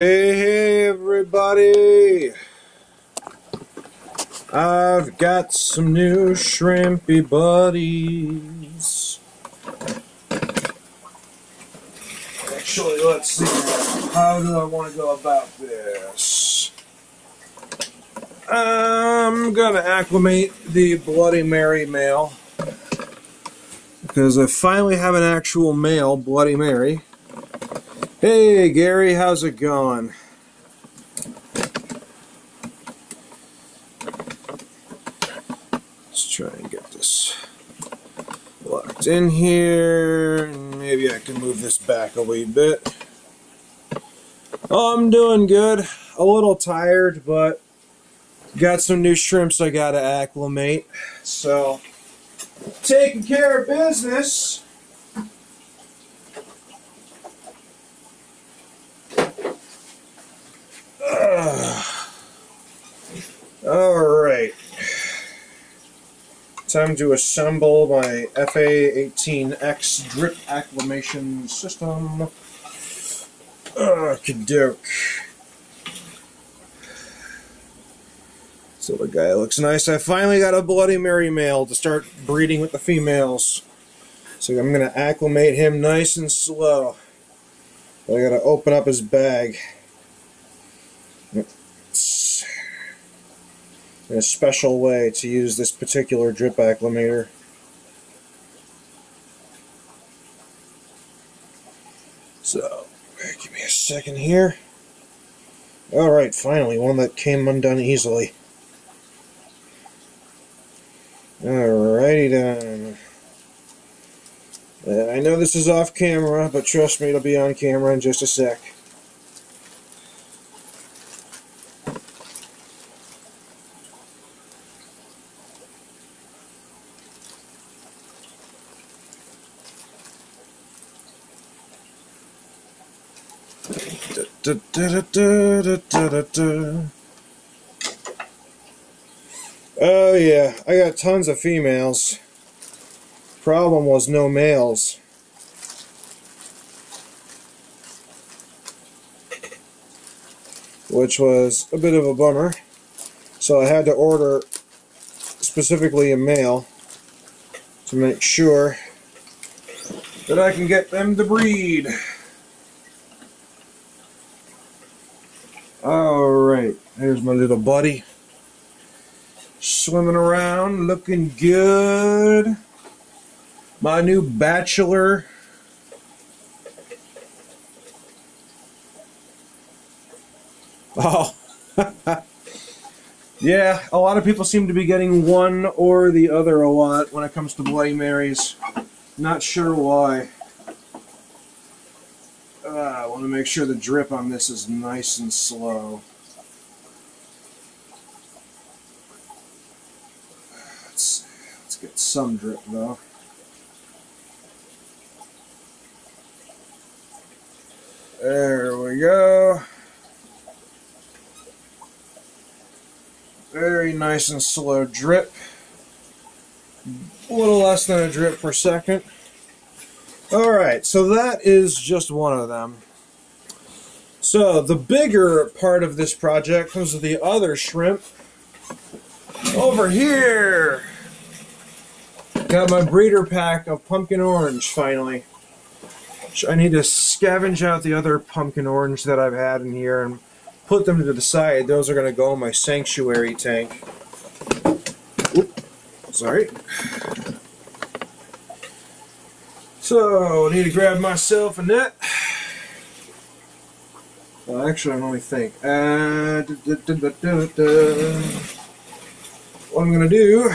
Hey everybody, I've got some new shrimpy buddies. Actually, let's see, how do I want to go about this? I'm gonna acclimate the Bloody Mary male, because I finally have an actual male Bloody Mary. Hey Gary, how's it going? Let's try and get this locked in here. Maybe I can move this back a wee bit. Oh, I'm doing good. A little tired, but got some new shrimps I gotta acclimate. So, taking care of business. Alright. Time to assemble my FA-18X drip acclimation system. Kadoke. So the guy looks nice. I finally got a Bloody Mary male to start breeding with the females. So I'm going to acclimate him nice and slow. But I got to open up his bag. It's in a special way to use this particular drip acclimator. So, give me a second here. Alright, finally, one that came undone easily. Alrighty then. I know this is off camera, but trust me, it'll be on camera in just a sec. Oh yeah, I got tons of females. Problem was no males. Which was a bit of a bummer. So I had to order specifically a male to make sure that I can get them to breed. Alright, there's my little buddy. Swimming around, looking good. My new bachelor. Oh. Yeah, a lot of people seem to be getting one or the other a lot when it comes to Bloody Marys. Not sure why. I want to make sure the drip on this is nice and slow. Let's get some drip though. There we go. Very nice and slow drip. A little less than a drip per second. Alright, so that is just one of them. So, the bigger part of this project comes with the other shrimp. Over here! Got my breeder pack of pumpkin orange, finally. I need to scavenge out the other pumpkin orange that I've had in here and put them to the side. Those are going to go in my sanctuary tank. Oop, sorry. So, I need to grab myself a net. Well, actually, I can only think. What I'm going to do,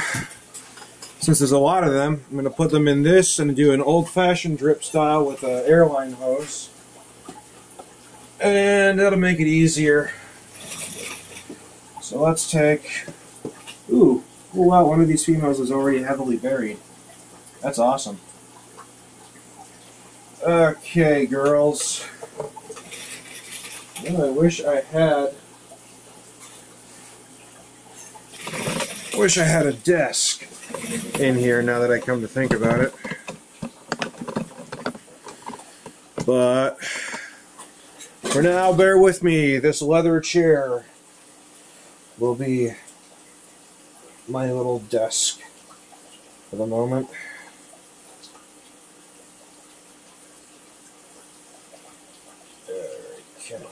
since there's a lot of them, I'm going to put them in this and do an old-fashioned drip style with an airline hose. And that'll make it easier. So let's take... Ooh, oh wow, one of these females is already heavily buried. That's awesome. Okay, girls. Well, I wish I had a desk in here now that I come to think about it. But For now, bear with me. This leather chair will be my little desk for the moment. Okay.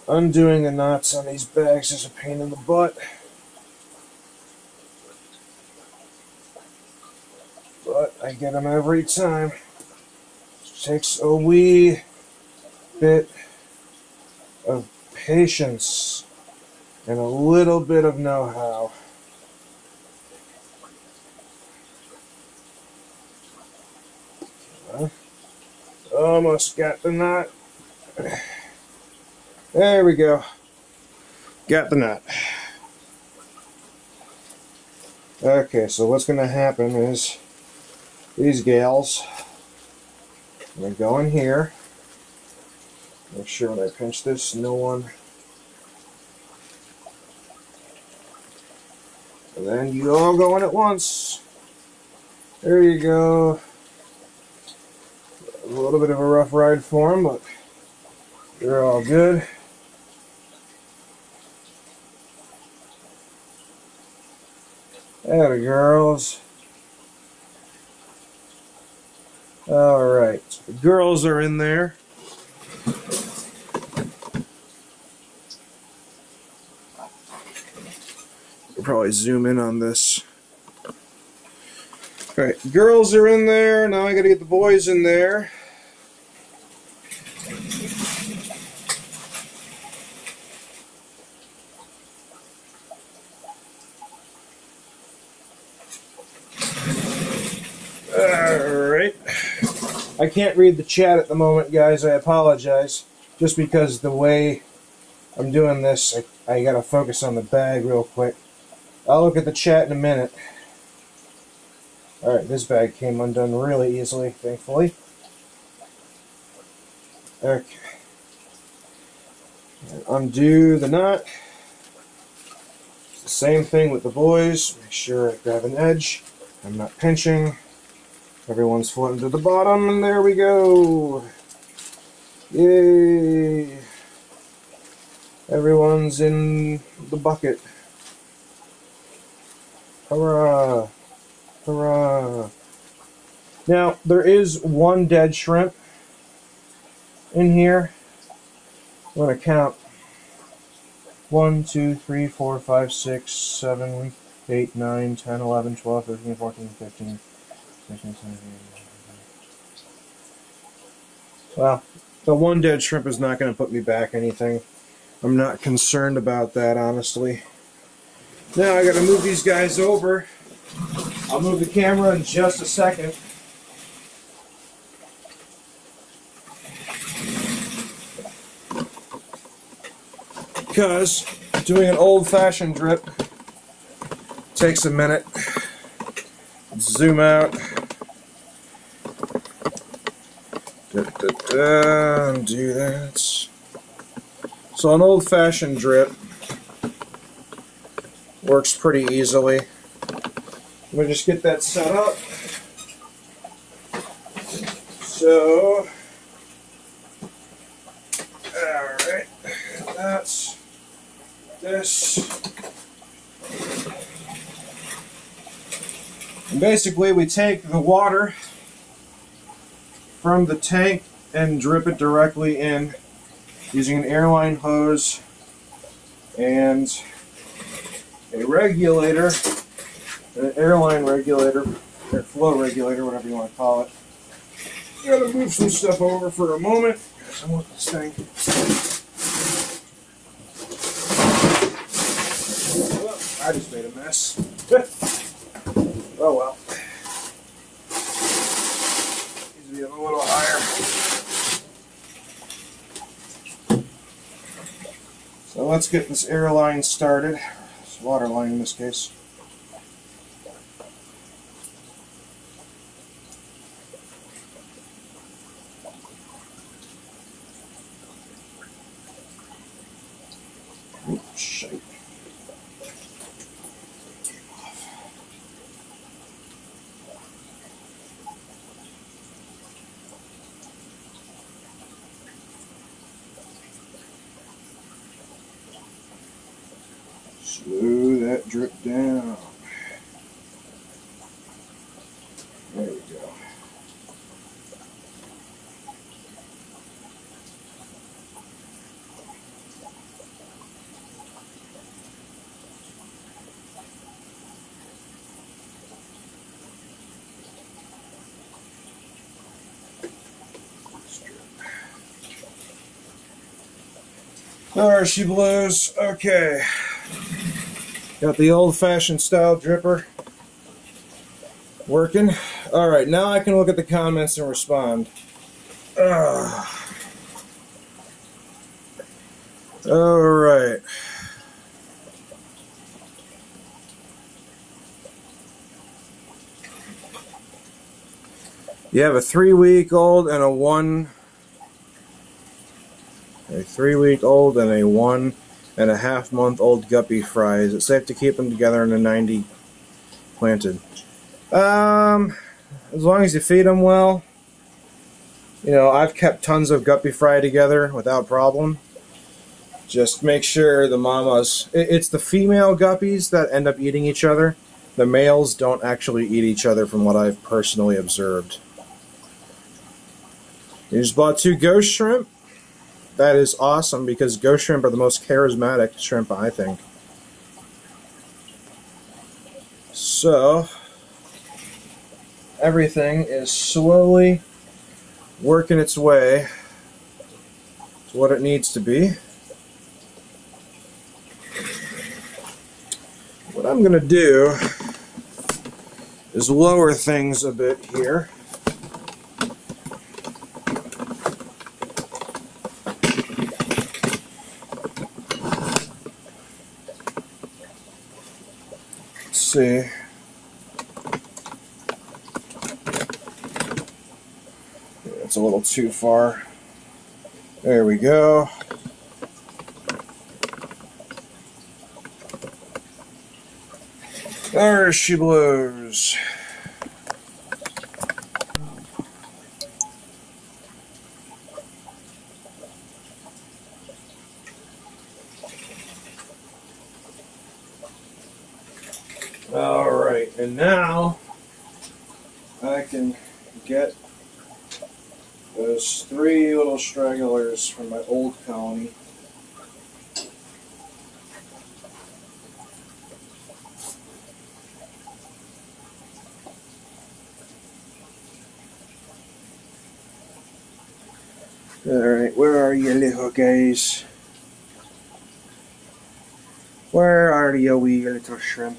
Undoing the knots on these bags is a pain in the butt. But I get them every time. It takes a wee bit of patience and a little bit of know-how. Almost got the knot. There we go. Got the knot. Okay, so what's going to happen is these gals, I'm going to go in here. Make sure when I pinch this, no one. And then you all go in at once. There you go. A little bit of a rough ride for them, but they're all good. Atta girls. Alright, so the girls are in there. We'll probably zoom in on this. Alright, girls are in there. Now I gotta get the boys in there. Alright. I can't read the chat at the moment, guys. I apologize. Just because the way I'm doing this, I gotta focus on the bag real quick. I'll look at the chat in a minute. Alright, this bag came undone really easily, thankfully. Okay. Undo the knot. It's the same thing with the boys. Make sure I grab an edge. I'm not pinching. Everyone's floating to the bottom, and there we go. Yay. Everyone's in the bucket. Hurrah. Hurrah. Now, there is one dead shrimp in here. I'm going to count 1, 2, 3, 4, 5, 6, 7, 8, 9, 10, 11, 12, 13, 14, 15, 16, 17, 18. Well, the one dead shrimp is not going to put me back anything. I'm not concerned about that, honestly. Now I got to move these guys over. I'll move the camera in just a second. Because doing an old-fashioned drip takes a minute. Zoom out. And do that. So an old-fashioned drip works pretty easily. I'm going to just get that set up. So, alright, that's this. And basically we take the water from the tank and drip it directly in using an airline hose and a regulator, an airline regulator, or flow regulator, whatever you want to call it. Gotta move some stuff over for a moment. I want this thing. Well, I just made a mess. Oh well. Needs to be a little higher. So let's get this airline started. This water line in this case. Oops, shite. Slow that drip down. There we go. There she blows. Okay. Got the old-fashioned style dripper working. Alright, now I can look at the comments and respond. Alright. You have a 3-week-old and a 3-week-old and a 1.5-month-old guppy fry. Is it safe to keep them together in a 90 planted? As long as you feed them well. You know, I've kept tons of guppy fry together without problem. Just make sure the mamas... It's the female guppies that end up eating each other. The males don't actually eat each other from what I've personally observed. You just bought 2 ghost shrimp. That is awesome because ghost shrimp are the most charismatic shrimp, I think. So, everything is slowly working its way to what it needs to be. What I'm going to do is lower things a bit here. Let's see. It's a little too far. There we go. There she blows. Alright, and now I can get those 3 little stragglers from my old colony. Alright, where are you little guys? Where are you wee little shrimp?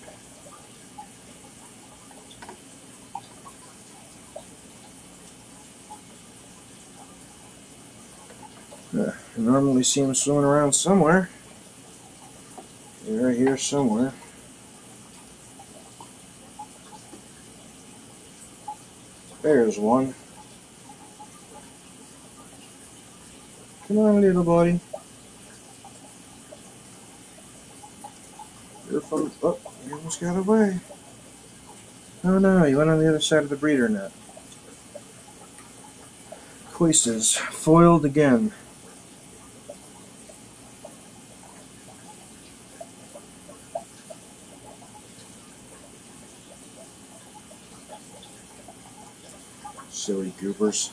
I normally see them swimming around somewhere. They're right here somewhere. There's one. Come on, little buddy. You're from... Oh, you almost got away. Oh no, you went on the other side of the breeder net. Coisas, foiled again. Silly goopers.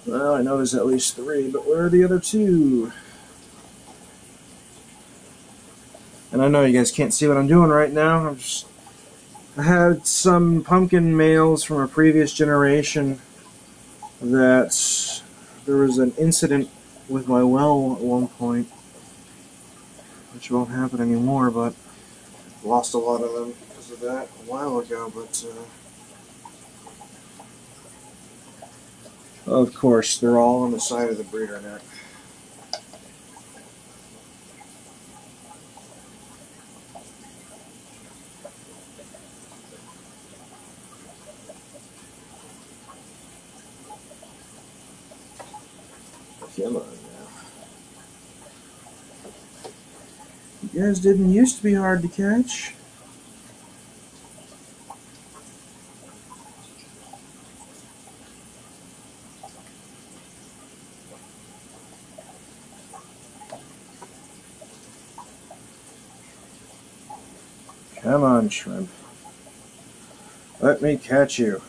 Well, I know there's at least 3, but where are the other 2? And I know you guys can't see what I'm doing right now. I had some pumpkin males from a previous generation that there was an incident with my well at one point, which won't happen anymore, but lost a lot of them because of that a while ago, but of course they're all on the side of the breeder net. Come on now. You guys didn't used to be hard to catch. Come on, shrimp. Let me catch you.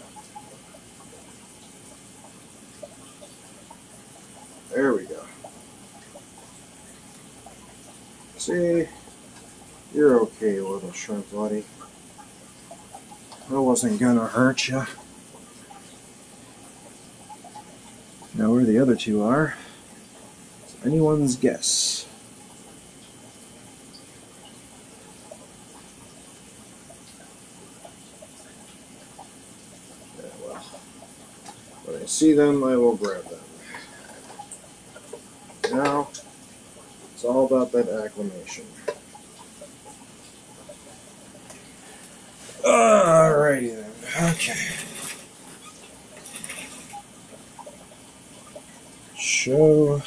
There we go. See? You're okay, little shrimp buddy. I wasn't gonna hurt you. Now where the other two are, it's anyone's guess. Yeah, well, when I see them, I will grab them. Now, it's all about that acclimation. Alrighty then. Okay. Show.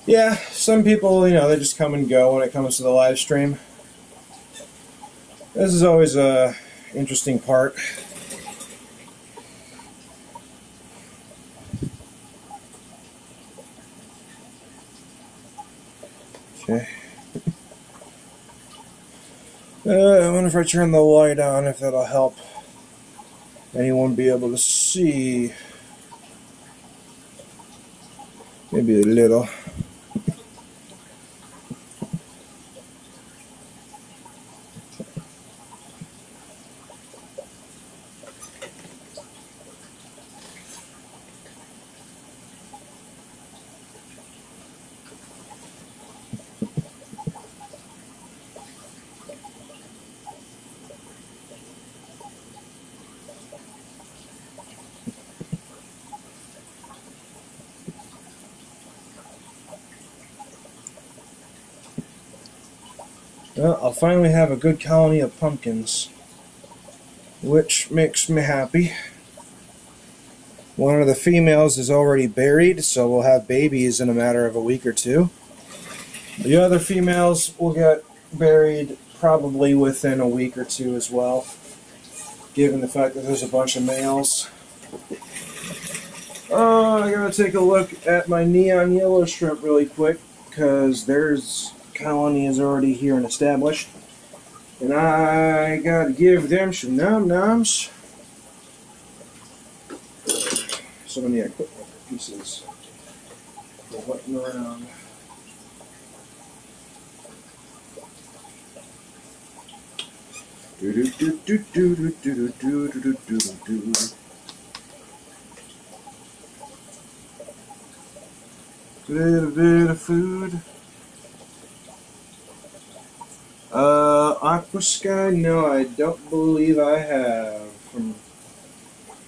Yeah, some people, they just come and go when it comes to the live stream. This is always a interesting part. Okay. I wonder if I turn the light on, if that'll help anyone be able to see. Maybe a little. Well, I'll finally have a good colony of pumpkins, which makes me happy. One of the females is already buried, so we'll have babies in a matter of a week or two. The other females will get buried probably within a week or two as well, given the fact that there's a bunch of males. Oh, I gotta take a look at my neon yellow shrimp really quick, because there's colony is already here and established. And I gotta give them some nom-noms. So many equipment pieces for whatting around. Little bit of food. Aqua Sky? No, I don't believe I have.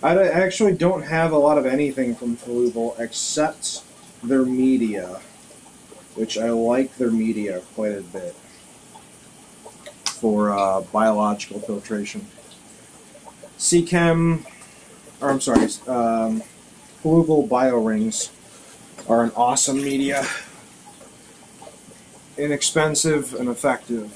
I actually don't have a lot of anything from Flooble except their media, which I like their media quite a bit for biological filtration. Seachem, or I'm sorry, Flooble Biorings are an awesome media, inexpensive and effective.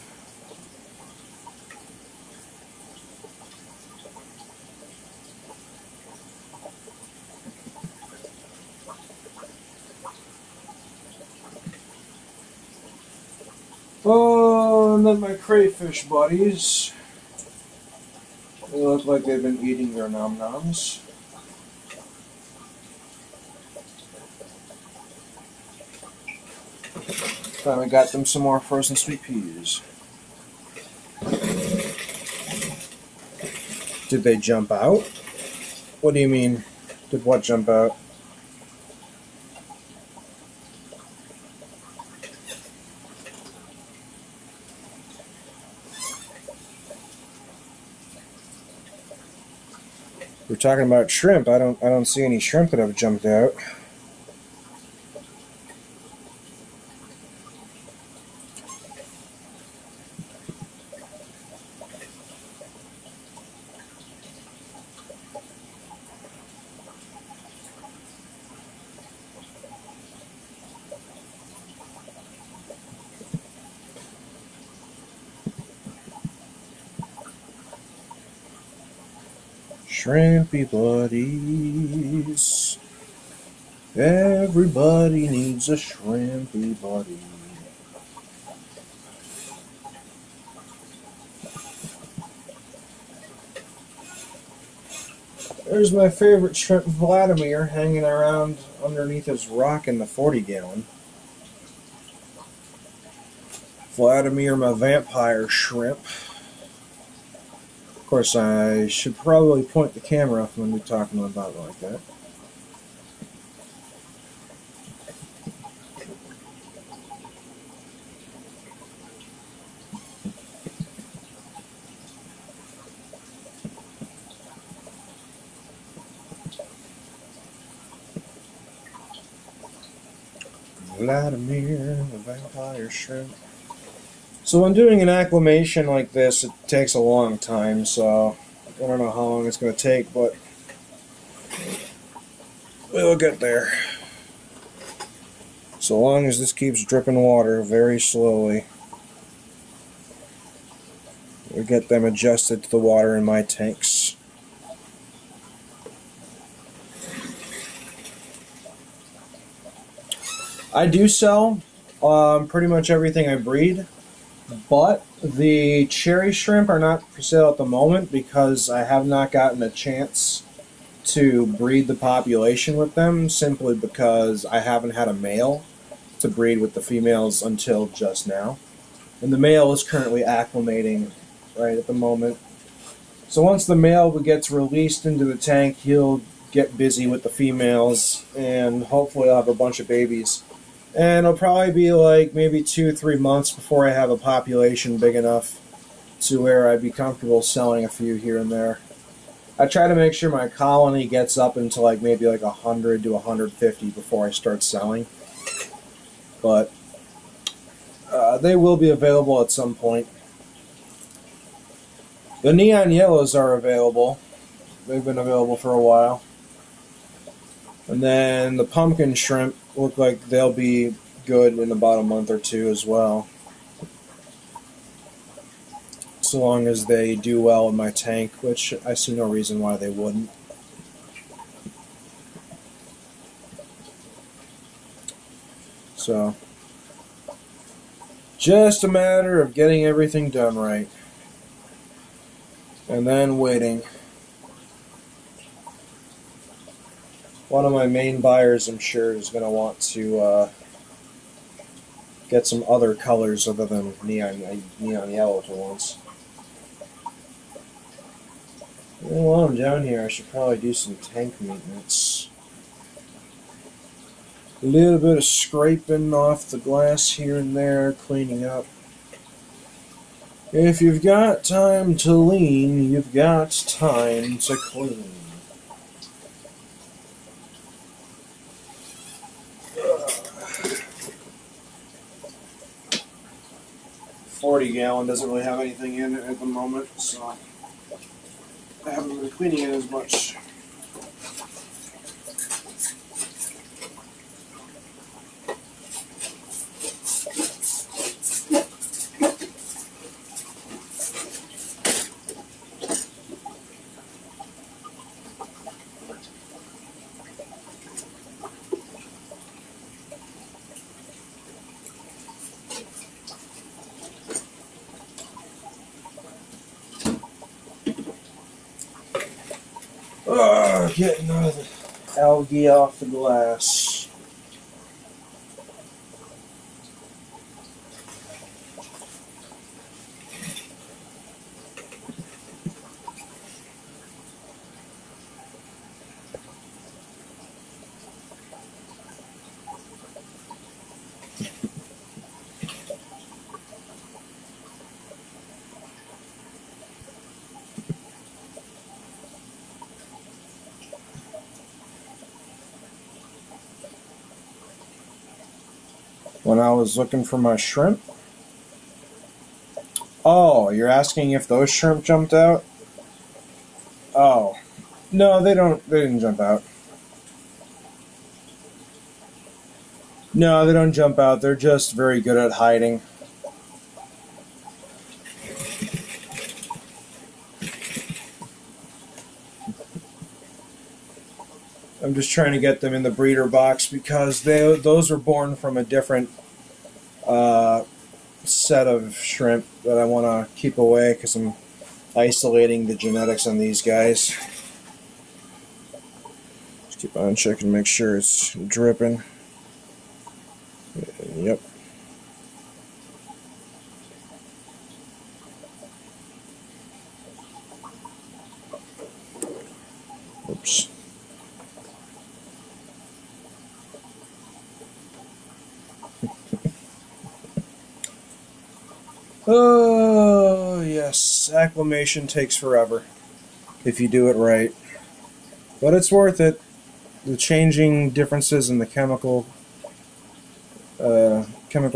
Oh, and then my crayfish buddies. They look like they've been eating their nom-noms. Finally got them some more frozen sweet peas. Did they jump out? What do you mean? Did what jump out? We're talking about shrimp. I don't see any shrimp that have jumped out. Shrimpy buddies. Everybody needs a shrimpy buddy. There's my favorite shrimp, Vladimir, hanging around underneath his rock in the 40-gallon. Vladimir, my vampire shrimp. Of course, I should probably point the camera up when we're talking about it like that. Vladimir, the vampire shrimp. So when doing an acclimation like this, it takes a long time, so I don't know how long it's going to take, but we'll get there. So long as this keeps dripping water very slowly, we'll get them adjusted to the water in my tanks. I do sell pretty much everything I breed, but the cherry shrimp are not for sale at the moment because I have not gotten a chance to breed the population with them, simply because I haven't had a male to breed with the females until just now. And the male is currently acclimating right at the moment. So once the male gets released into the tank, he'll get busy with the females, and hopefully I'll have a bunch of babies. And it'll probably be like maybe 2-3 months before I have a population big enough to where I'd be comfortable selling a few here and there. I try to make sure my colony gets up into like maybe like 100 to 150 before I start selling. But they will be available at some point. The neon yellows are available. They've been available for a while. And then the pumpkin shrimp look like they'll be good in about a month or two as well. So long as they do well in my tank, which I see no reason why they wouldn't. So, just a matter of getting everything done right. And then waiting. One of my main buyers, I'm sure, is going to want to get some other colors other than neon yellow for once. While I'm down here, I should probably do some tank maintenance. A little bit of scraping off the glass here and there, cleaning up. If you've got time to lean, you've got time to clean. 40-gallon doesn't really have anything in it at the moment, so I haven't been cleaning it as much. Getting all the algae off the glass. When I was looking for my shrimp. Oh, you're asking if those shrimp jumped out? Oh. No, they didn't jump out. No, they don't jump out. They're just very good at hiding. I'm just trying to get them in the breeder box because those were born from a different set of shrimp that I want to keep away because I'm isolating the genetics on these guys. Keep on checking to make sure it's dripping. Yep. Oops. Oh, yes. Acclimation takes forever if you do it right. But it's worth it. The changing differences in the chemical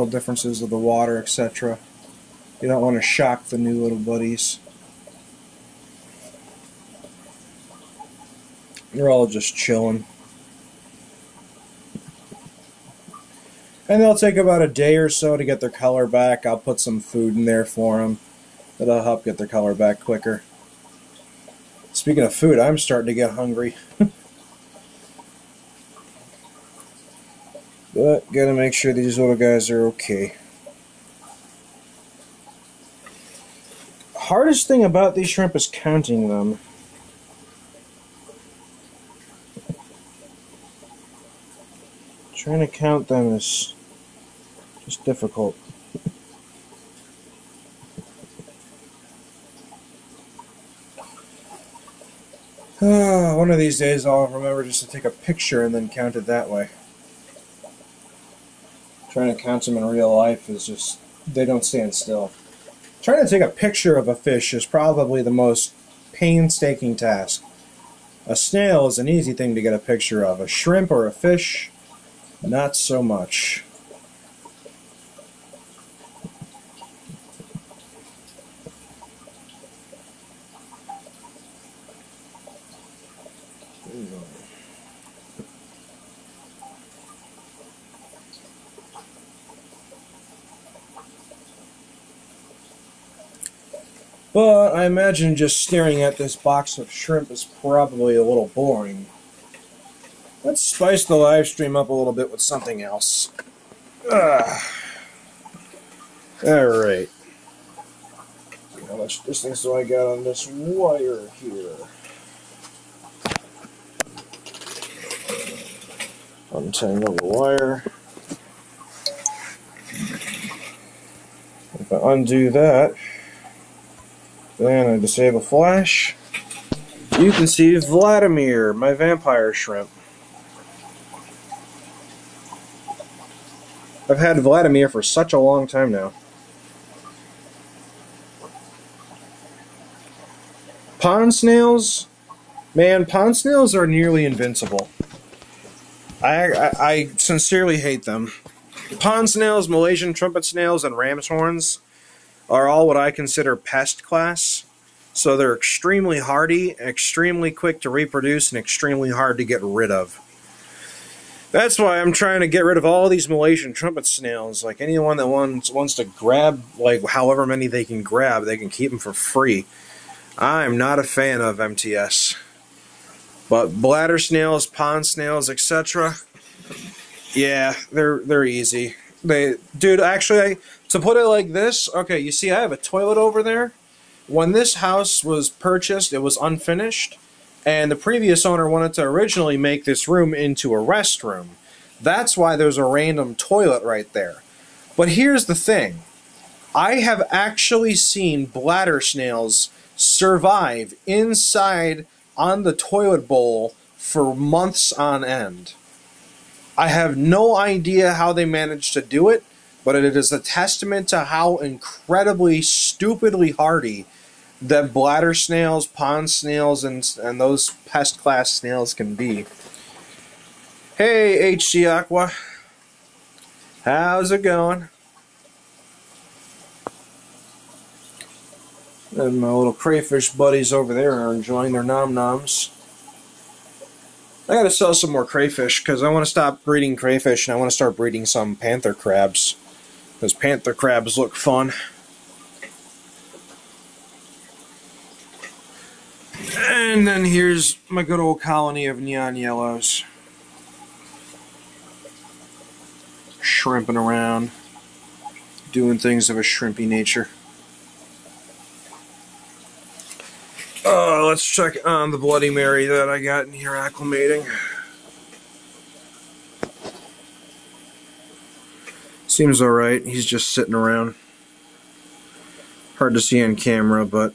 differences of the water, etc. You don't want to shock the new little buddies. They're all just chilling. And they'll take about a day or so to get their color back. I'll put some food in there for them. That'll help get their color back quicker. Speaking of food, I'm starting to get hungry. But gotta make sure these little guys are okay. Hardest thing about these shrimp is counting them. Trying to count them is just difficult. One of these days I'll remember just to take a picture and then count it that way. Trying to count them in real life is just, they don't stand still. Trying to take a picture of a fish is probably the most painstaking task. A snail is an easy thing to get a picture of. A shrimp or a fish, not so much. But I imagine just staring at this box of shrimp is probably a little boring. Let's spice the live stream up a little bit with something else. Alright. How much distance do I got on this wire here? Untangle the wire. If I undo that, then I disable flash. You can see Vladimir, my vampire shrimp. I've had Vladimir for such a long time now. Pond snails? Man, pond snails are nearly invincible. I sincerely hate them. Pond snails, Malaysian trumpet snails, and ram's horns are all what I consider pest class. So they're extremely hardy, extremely quick to reproduce, and extremely hard to get rid of. That's why I'm trying to get rid of all these Malaysian trumpet snails. Like anyone that wants to grab, like however many they can grab, they can keep them for free. I'm not a fan of MTS. But bladder snails, pond snails, etc. Yeah, they're easy. Dude, actually, to put it like this, okay, you see I have a toilet over there. When this house was purchased, it was unfinished, and the previous owner wanted to originally make this room into a restroom. That's why there's a random toilet right there. But here's the thing. I have actually seen bladder snails survive inside on the toilet bowl for months on end. I have no idea how they managed to do it, but it is a testament to how incredibly, stupidly hardy that bladder snails, pond snails, and those pest class snails can be. Hey, HC Aqua. How's it going? And my little crayfish buddies over there are enjoying their nom-noms. I gotta sell some more crayfish because I want to stop breeding crayfish and I want to start breeding some panther crabs. Because panther crabs look fun. And then here's my good old colony of neon yellows. Shrimping around. Doing things of a shrimpy nature. Let's check on the Bloody Mary that I got in here acclimating. Seems alright. He's just sitting around. Hard to see on camera, but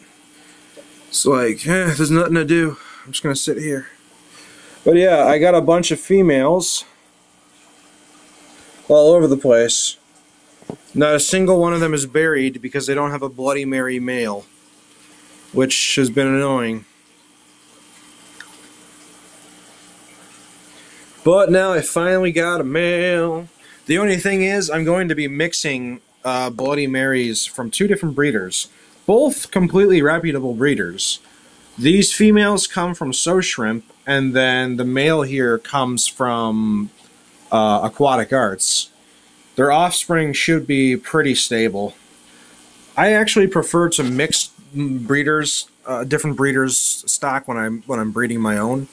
it's like, there's nothing to do. I'm just gonna sit here. But yeah, I got a bunch of females all over the place. Not a single one of them is buried because they don't have a Bloody Mary male, which has been annoying. But now I finally got a male. The only thing is, I'm going to be mixing Bloody Marys from two different breeders. Both completely reputable breeders. These females come from So Shrimp, and then the male here comes from Aquatic Arts. Their offspring should be pretty stable. I actually prefer to mix breeders, different breeders' stock when I'm breeding my own,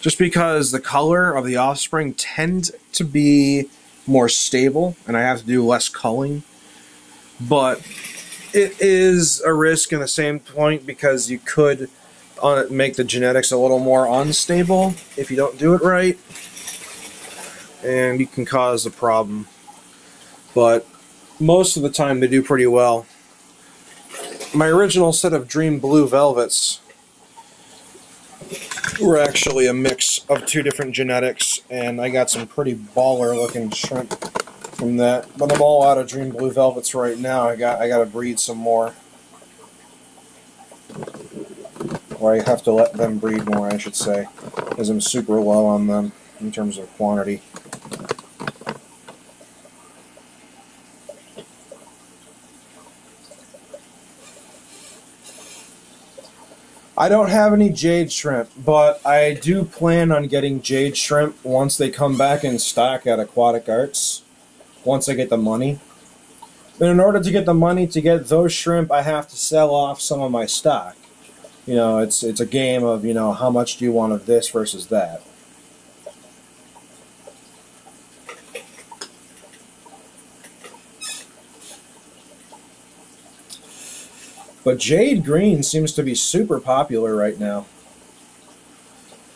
just because the color of the offspring tend to be more stable, and I have to do less culling. But it is a risk in the same point because you could make the genetics a little more unstable if you don't do it right, and you can cause a problem. But most of the time they do pretty well. My original set of Dream Blue Velvets were actually a mix of two different genetics, and I got some pretty baller looking shrimp from that. But I'm all out of Dream Blue Velvets right now. I gotta breed some more. Or I have to let them breed more, I should say, because I'm super low on them in terms of quantity. I don't have any jade shrimp, but I do plan on getting jade shrimp once they come back in stock at Aquatic Arts, once I get the money. But in order to get the money to get those shrimp, I have to sell off some of my stock. You know, it's a game of, you know, how much do you want of this versus that. But Jade Green seems to be super popular right now.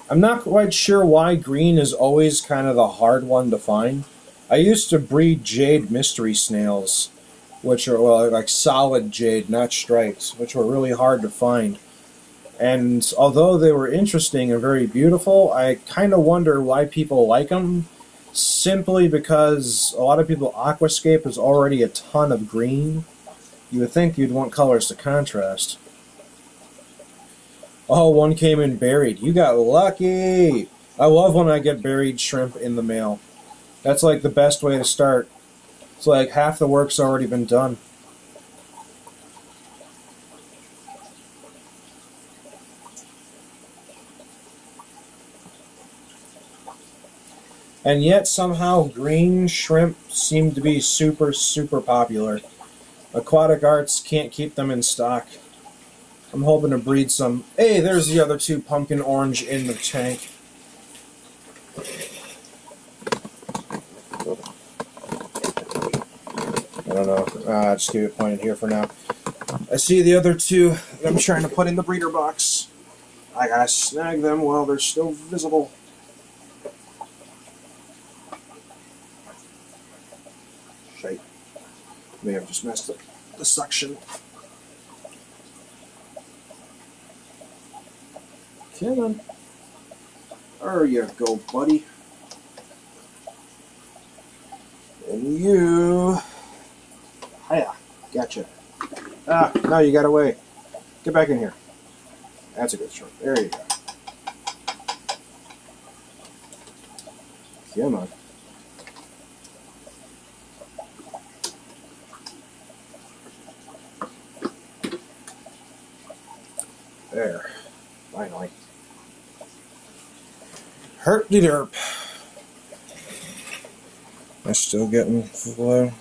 I'm not quite sure why green is always kind of the hard one to find. I used to breed jade mystery snails, which are like solid jade, not striped, which were really hard to find. And although they were interesting and very beautiful, I kind of wonder why people like them. Simply because a lot of people, aquascape is already a ton of green. You would think you'd want colors to contrast. Oh, one came in buried. You got lucky! I love when I get buried shrimp in the mail. That's like the best way to start. It's like half the work's already been done. And yet somehow green shrimp seem to be super, super popular. Aquatic Arts can't keep them in stock. I'm hoping to breed some. Hey, there's the other two pumpkin orange in the tank. I don't know. Just keep it pointed here for now. I see the other two that I'm trying to put in the breeder box. I gotta snag them while they're still visible. Shite. May have just messed up the suction. Come on. There you go, buddy. And you. Hiya. Gotcha. Ah, no, you got away. Get back in here. That's a good shrimp. There you go. Come on. There. Finally. Herp-de-derp. I'm still getting flow.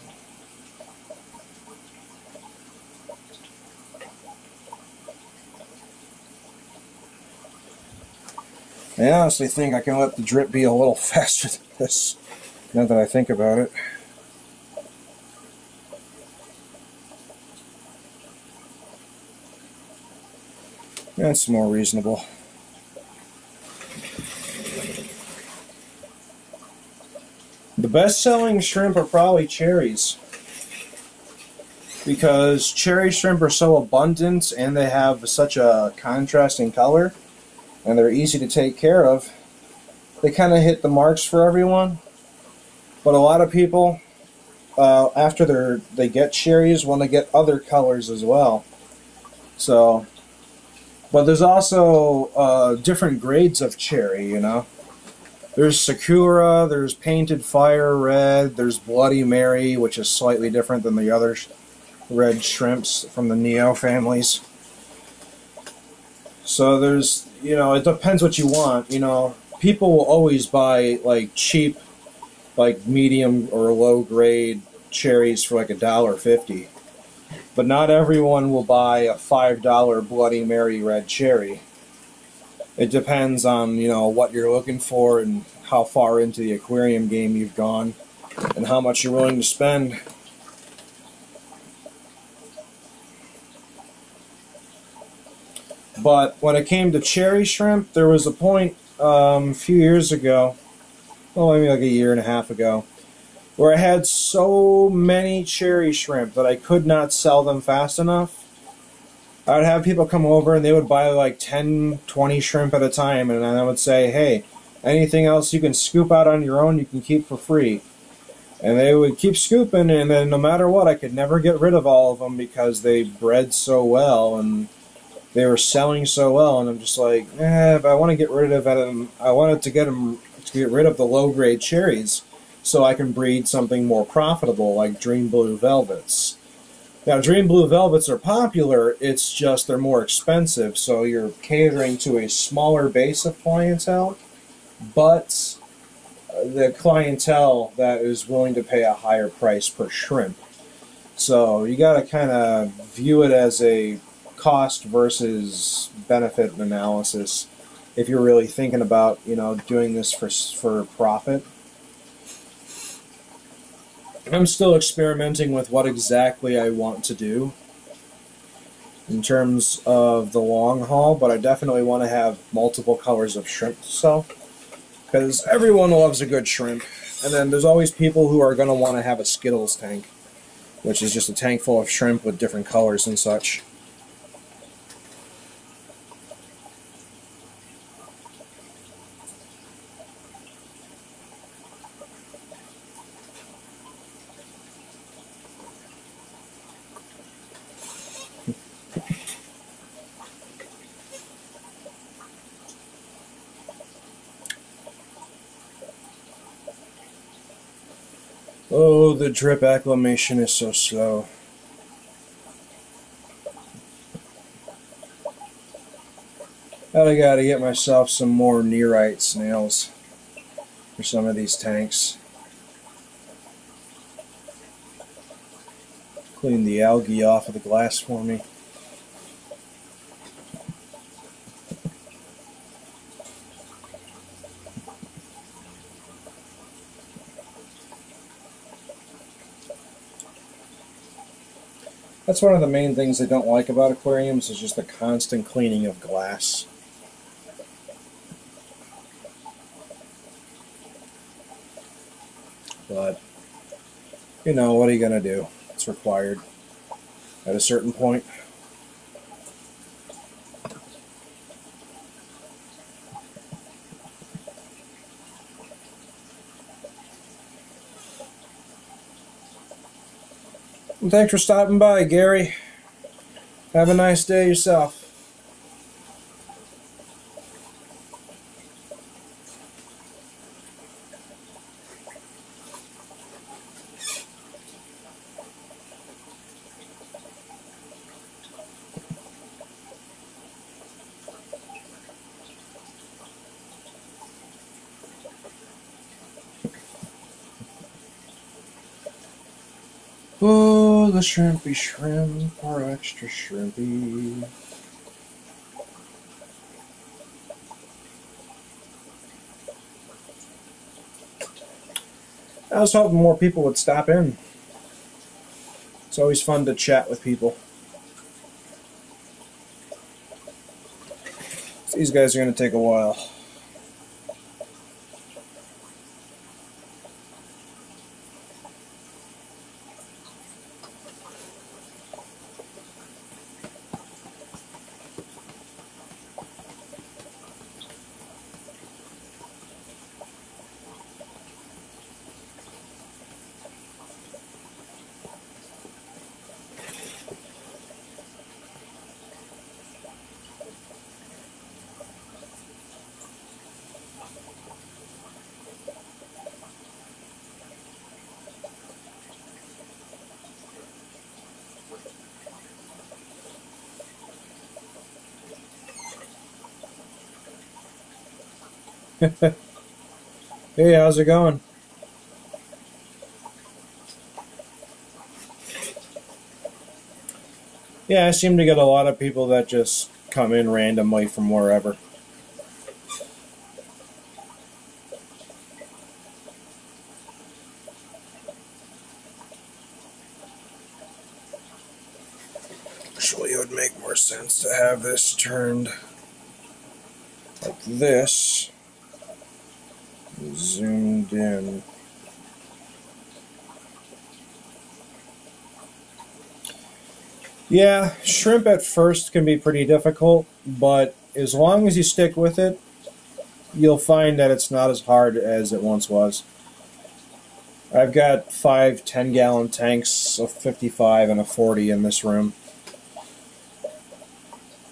I honestly think I can let the drip be a little faster than this, now that I think about it. That's more reasonable. The best-selling shrimp are probably cherries, because cherry shrimp are so abundant and they have such a contrasting color and they're easy to take care of. They kind of hit the marks for everyone, but a lot of people, after they get cherries, want to get other colors as well. So, but there's also different grades of cherry, you know. There's Sakura, there's Painted Fire Red, there's Bloody Mary, which is slightly different than the other red shrimps from the Neo families. So there's, you know, it depends what you want, you know. People will always buy, like, cheap, like, medium or low grade cherries for, like, $1.50. But not everyone will buy a $5 Bloody Mary red cherry. It depends on, you know, what you're looking for and how far into the aquarium game you've gone and how much you're willing to spend. But when it came to cherry shrimp, there was a point a few years ago, well, maybe like a year and a half ago, where I had so many cherry shrimp that I could not sell them fast enough. I would have people come over and they would buy like 10, 20 shrimp at a time, and I would say, hey, anything else you can scoop out on your own, you can keep for free. And they would keep scooping, and then no matter what, I could never get rid of all of them because they bred so well and they were selling so well. And I'm just like, but I want to get rid of them. I wanted to get rid of the low grade cherries so I can breed something more profitable like Dream Blue Velvets. Now, Dream Blue Velvets are popular, it's just they're more expensive, so you're catering to a smaller base of clientele, but the clientele that is willing to pay a higher price per shrimp. So you got to kind of view it as a cost versus benefit analysis if you're really thinking about, you know, doing this for profit. I'm still experimenting with what exactly I want to do in terms of the long haul, but I definitely want to have multiple colors of shrimp to sell, because everyone loves a good shrimp. And then there's always people who are going to want to have a Skittles tank, which is just a tank full of shrimp with different colors and such. Oh, the drip acclimation is so slow. I gotta get myself some more nearite snails for some of these tanks. Clean the algae off of the glass for me. That's one of the main things I don't like about aquariums, is just the constant cleaning of glass. But, you know, what are you going to do? It's required at a certain point. And thanks for stopping by, Gary. Have a nice day yourself. Oh, the shrimpy shrimp are extra shrimpy. I was hoping more people would stop in. It's always fun to chat with people. These guys are going to take a while. Hey, how's it going? Yeah, I seem to get a lot of people that just come in randomly from wherever. Actually, it would make more sense to have this turned like this, zoomed in. Yeah, shrimp at first can be pretty difficult, but as long as you stick with it, you'll find that it's not as hard as it once was. I've got 5 10-gallon tanks, a 55 and a 40 in this room.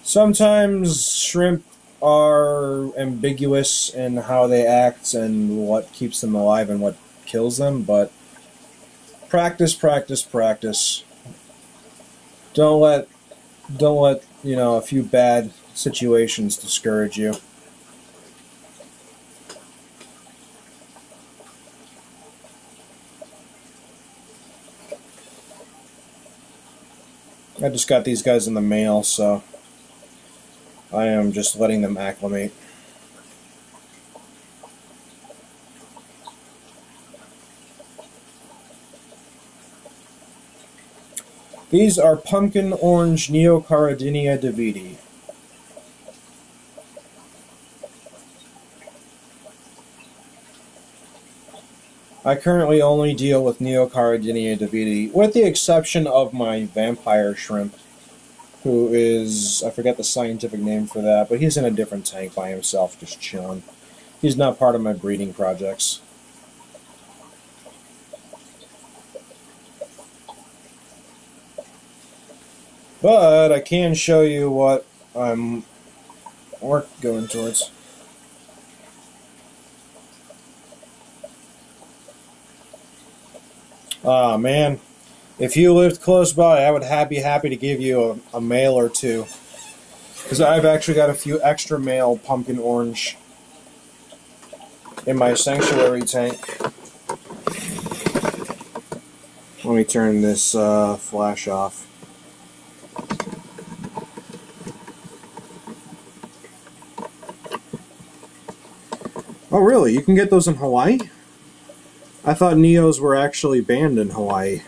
Sometimes shrimp are ambiguous in how they act and what keeps them alive and what kills them, but practice, practice, practice. Don't let a few bad situations discourage you. I just got these guys in the mail, so I am just letting them acclimate. These are pumpkin orange Neocaridina davidi. I currently only deal with Neocaridina davidi, with the exception of my vampire shrimp, who is, I forget the scientific name for that, but he's in a different tank by himself, just chilling. He's not part of my breeding projects. But I can show you what I'm going towards. Ah, man. If you lived close by, I would be happy to give you a male or two. Because I've actually got a few extra male pumpkin orange in my sanctuary tank. Let me turn this flash off. Oh, really? You can get those in Hawaii? I thought Neos were actually banned in Hawaii.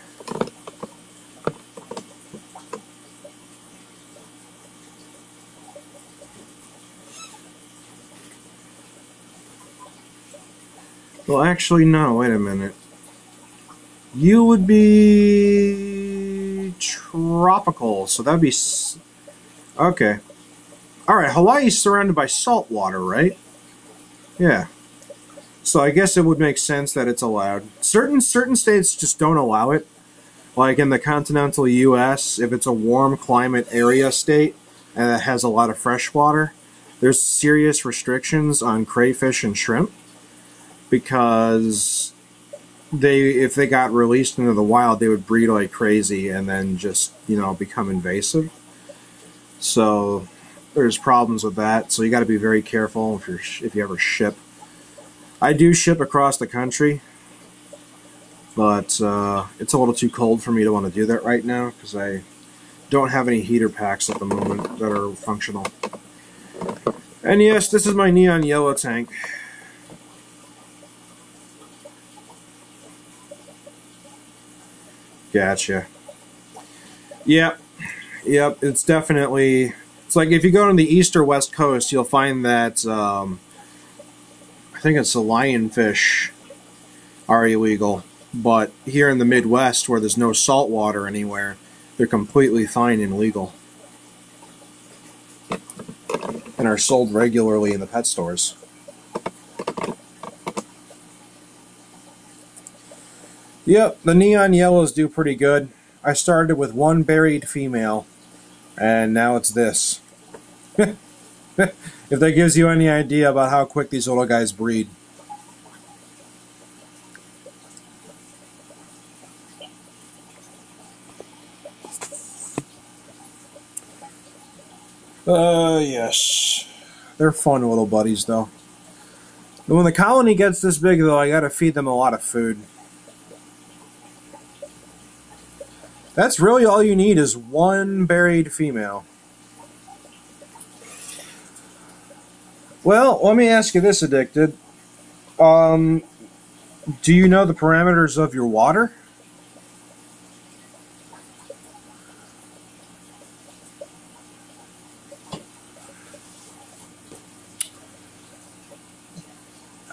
Well, actually, no. Wait a minute. You would be tropical, so that'd be... Okay. Alright, Hawaii's surrounded by salt water, right? Yeah. So I guess it would make sense that it's allowed. Certain states just don't allow it. Like in the continental U.S., if it's a warm climate area state and it has a lot of fresh water, there's serious restrictions on crayfish and shrimp because if they got released into the wild, they would breed like crazy and then just, become invasive. So there's problems with that. So you got to be very careful if you ever ship. I do ship across the country, but it's a little too cold for me to want to do that right now because I don't have any heater packs at the moment that are functional. And yes, this is my neon yellow tank. Gotcha. Yep. It's definitely... It's like if you go on the east or west coast, you'll find that I think it's the lionfish are illegal. But here in the Midwest, where there's no salt water anywhere, they're completely fine and legal. And are sold regularly in the pet stores. Yep, the neon yellows do pretty good. I started with one buried female, and now it's this. If that gives you any idea about how quick these little guys breed. Yes. They're fun little buddies, though. When the colony gets this big, though, I gotta feed them a lot of food. That's really all you need is one buried female. Well, let me ask you this, Addicted. Do you know the parameters of your water?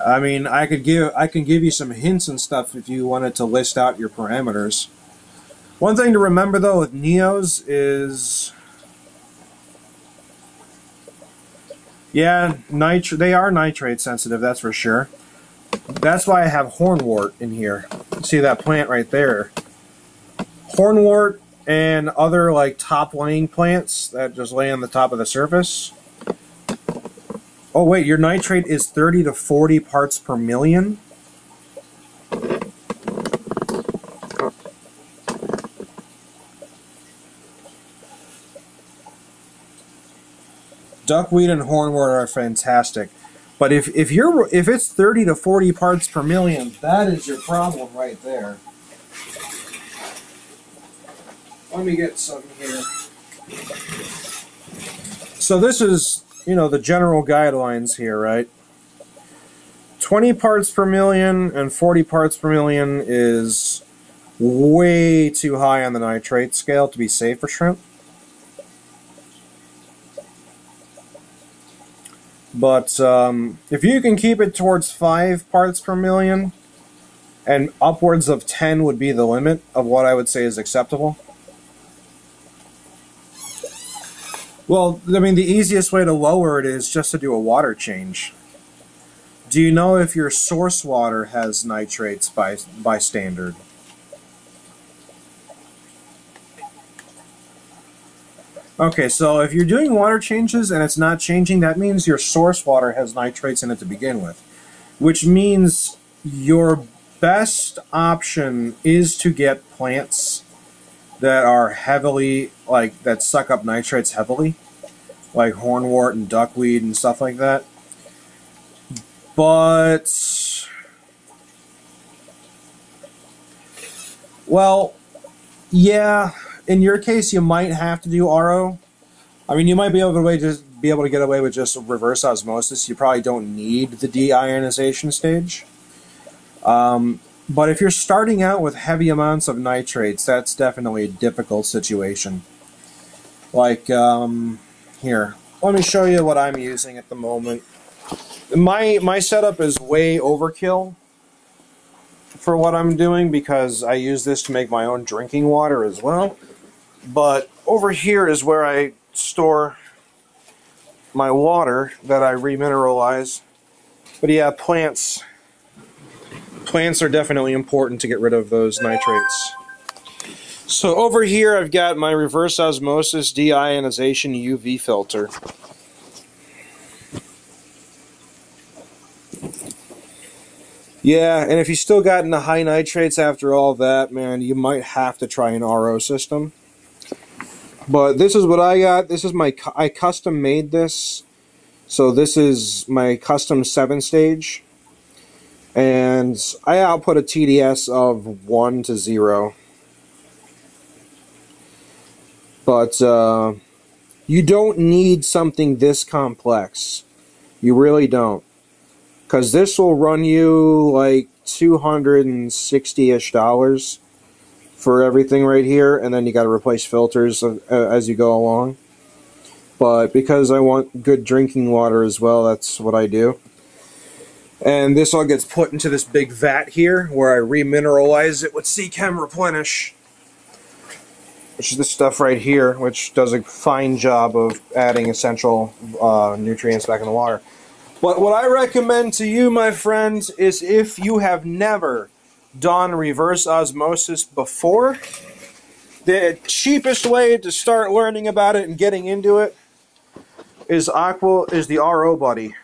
I mean, I can give you some hints and stuff if you wanted to list out your parameters. One thing to remember though with Neos is, yeah, they are nitrate sensitive, that's for sure. That's why I have hornwort in here. See that plant right there? Hornwort and other like top laying plants that just lay on the top of the surface. Oh wait, your nitrate is 30 to 40 parts per million? Duckweed and hornwort are fantastic. But if it's 30 to 40 parts per million, that is your problem right there. Let me get some here. So this is, the general guidelines here, right? 20 parts per million and 40 parts per million is way too high on the nitrate scale to be safe for shrimp. But if you can keep it towards 5 parts per million, and upwards of 10 would be the limit of what I would say is acceptable. Well, I mean, the easiest way to lower it is just to do a water change. Do you know if your source water has nitrates by standard? Okay, so if you're doing water changes and it's not changing, that means your source water has nitrates in it to begin with. Which means your best option is to get plants that are heavily, that suck up nitrates heavily, like hornwort and duckweed and stuff like that. But, well, yeah, in your case you might have to do RO. I mean, you might be able to get away with just reverse osmosis. You probably don't need the deionization stage. But if you're starting out with heavy amounts of nitrates, that's definitely a difficult situation. Like, here, let me show you what I'm using at the moment. My setup is way overkill for what I'm doing because I use this to make my own drinking water as well. But over here is where I store my water that I remineralize. But yeah, plants are definitely important to get rid of those nitrates. So over here I've got my reverse osmosis deionization UV filter. Yeah, and if you still got into high nitrates after all that, man, you might have to try an RO system. But this is what I got. This is I custom made this. So this is my custom 7-stage. And I output a TDS of 1 to 0. But you don't need something this complex. You really don't. Because this will run you like $260-ish for everything right here, and then you got to replace filters as you go along. But because I want good drinking water as well, that's what I do. And this all gets put into this big vat here, where I remineralize it with C-Chem Replenish, which is this stuff right here, which does a fine job of adding essential nutrients back in the water. But what I recommend to you, my friends, is if you have never done reverse osmosis before, the cheapest way to start learning about it and getting into it is the RO Buddy.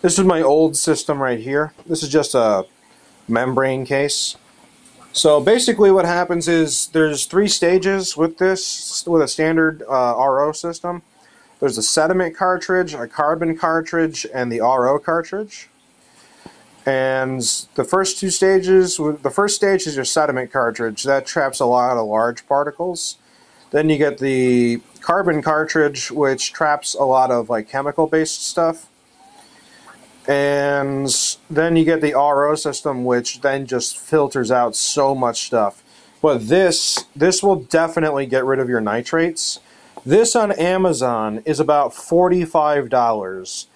This is my old system right here. This is just a membrane case. So basically what happens is there's 3 stages with this, with a standard RO system. There's a sediment cartridge, a carbon cartridge, and the RO cartridge. And the first two stages, the first stage is your sediment cartridge. That traps a lot of large particles. Then you get the carbon cartridge, which traps a lot of like chemical-based stuff. And then you get the RO system, which then just filters out so much stuff. But this will definitely get rid of your nitrates. This on Amazon is about $45.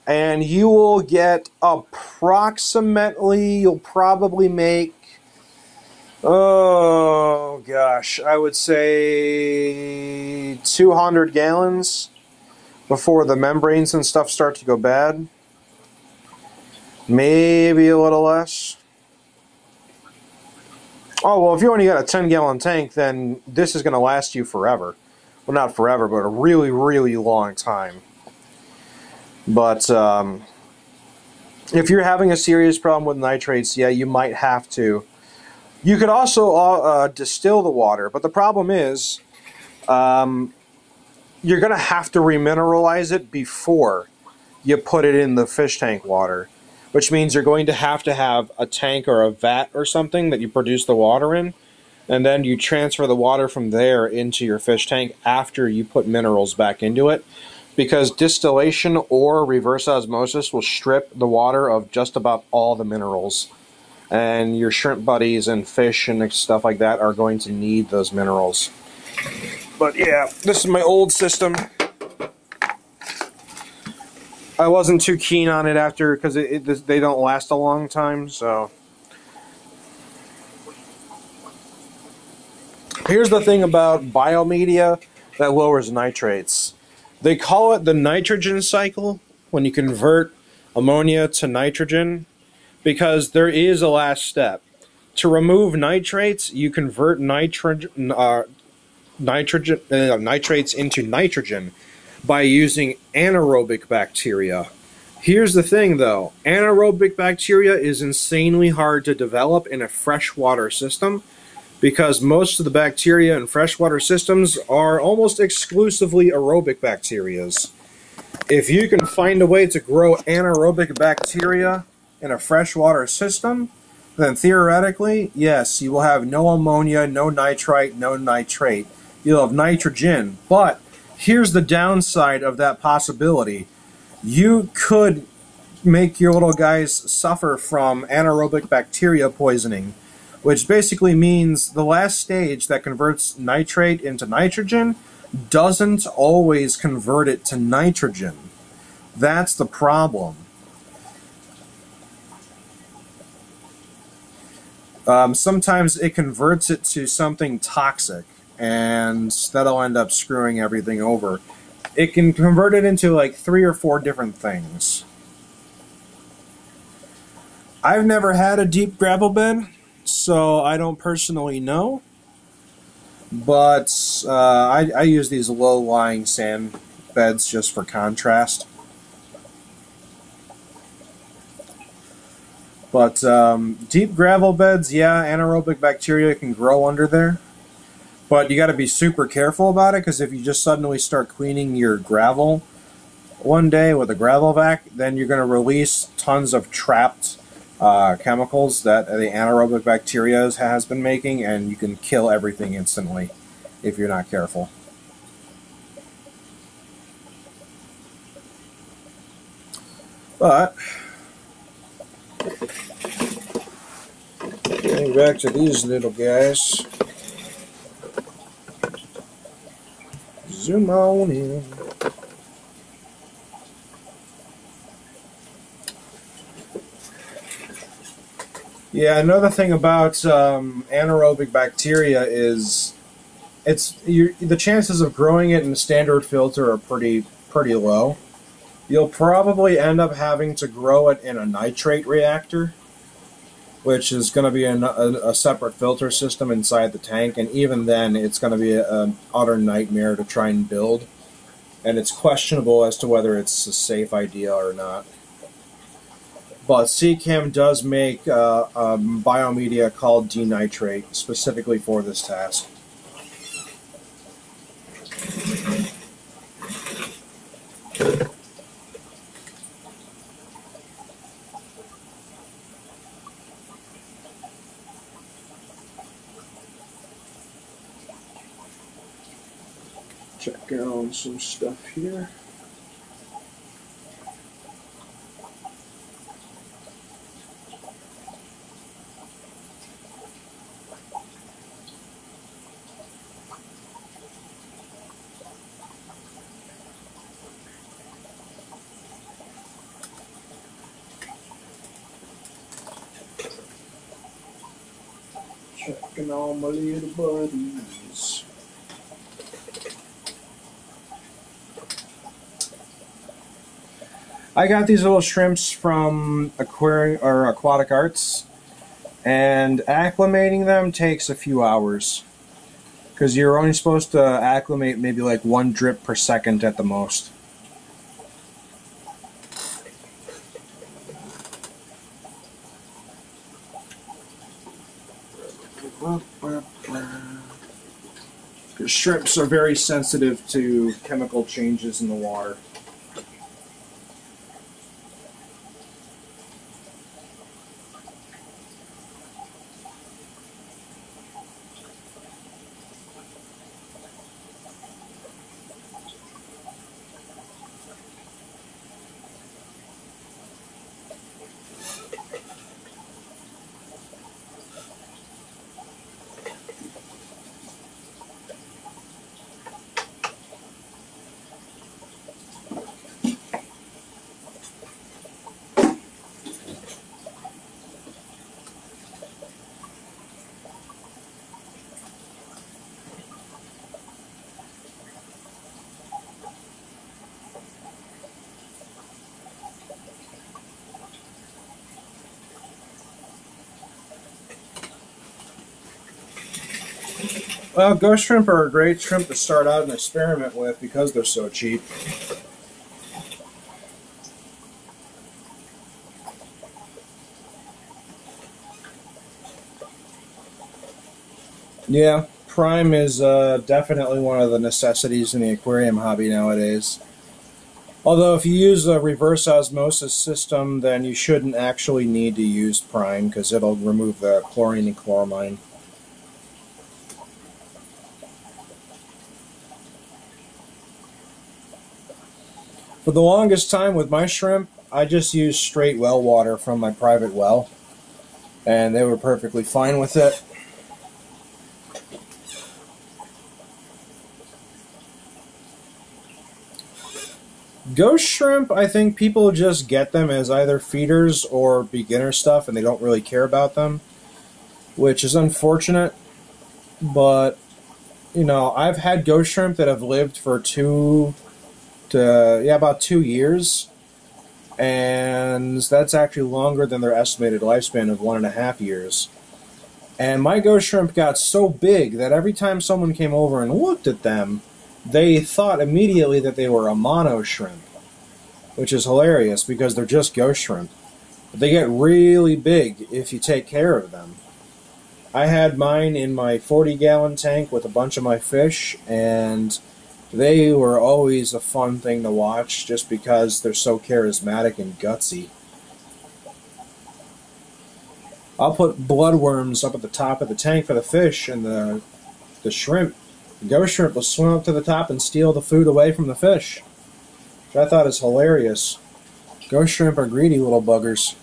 And you will get approximately, you'll probably make, oh gosh, I would say 200 gallons before the membranes and stuff start to go bad. Maybe a little less. Oh, well, if you only got a 10-gallon tank, then this is going to last you forever. Well, not forever, but a really, really long time. But if you're having a serious problem with nitrates, yeah, you might have to. You could also distill the water, but the problem is you're going to have to remineralize it before you put it in the fish tank water, which means you're going to have a tank or a vat or something that you produce the water in, and then you transfer the water from there into your fish tank after you put minerals back into it. Because distillation or reverse osmosis will strip the water of just about all the minerals. And your shrimp buddies and fish and stuff like that are going to need those minerals. But yeah, this is my old system. I wasn't too keen on it after, because they don't last a long time, so. Here's the thing about biomedia that lowers nitrates. They call it the nitrogen cycle when you convert ammonia to nitrogen, because there is a last step. To remove nitrates, you convert nitrates into nitrogen by using anaerobic bacteria. Here's the thing though, anaerobic bacteria is insanely hard to develop in a freshwater system, because most of the bacteria in freshwater systems are almost exclusively aerobic bacteria. If you can find a way to grow anaerobic bacteria in a freshwater system, then theoretically, yes, you will have no ammonia, no nitrite, no nitrate. You'll have nitrogen. But here's the downside of that possibility. You could make your little guys suffer from anaerobic bacteria poisoning, which basically means the last stage that converts nitrate into nitrogen doesn't always convert it to nitrogen. That's the problem. Sometimes it converts it to something toxic, and that'll end up screwing everything over. It can convert it into like 3 or 4 different things. I've never had a deep gravel bed, so I don't personally know, but I use these low-lying sand beds just for contrast. But deep gravel beds, yeah, anaerobic bacteria can grow under there, but you got to be super careful about it, because if you just suddenly start cleaning your gravel one day with a gravel vac, then you're going to release tons of trapped chemicals that the anaerobic bacteria has been making, and you can kill everything instantly if you're not careful. But getting back to these little guys, zoom on in. Yeah, another thing about anaerobic bacteria is the chances of growing it in a standard filter are pretty low. You'll probably end up having to grow it in a nitrate reactor, which is going to be a separate filter system inside the tank, and even then it's going to be an utter nightmare to try and build, and it's questionable as to whether it's a safe idea or not. But CCAM does make biomedia called denitrate specifically for this task. on some stuff here. Checking all my little buddies. I got these little shrimps from Aquarium or Aquatic Arts, and acclimating them takes a few hours because you're only supposed to acclimate maybe like 1 drip per second at the most. Because shrimps are very sensitive to chemical changes in the water. Well, ghost shrimp are a great shrimp to start out and experiment with because they're so cheap. Yeah, prime is definitely one of the necessities in the aquarium hobby nowadays. Although if you use a reverse osmosis system, then you shouldn't actually need to use prime because it'll remove the chlorine and chloramine. For the longest time with my shrimp, I just used straight well water from my private well, and they were perfectly fine with it. Ghost shrimp, I think people just get them as either feeders or beginner stuff, and they don't really care about them, which is unfortunate. But, you know, I've had ghost shrimp that have lived for about 2 years, and that's actually longer than their estimated lifespan of 1.5 years. And my ghost shrimp got so big that every time someone came over and looked at them, they thought immediately that they were a mono shrimp, which is hilarious because they're just ghost shrimp. But they get really big if you take care of them. I had mine in my 40-gallon tank with a bunch of my fish, and they were always a fun thing to watch just because they're so charismatic and gutsy. I'll put bloodworms up at the top of the tank for the fish, and the shrimp, the ghost shrimp, will swim up to the top and steal the food away from the fish, which I thought is hilarious. Ghost shrimp are greedy little buggers.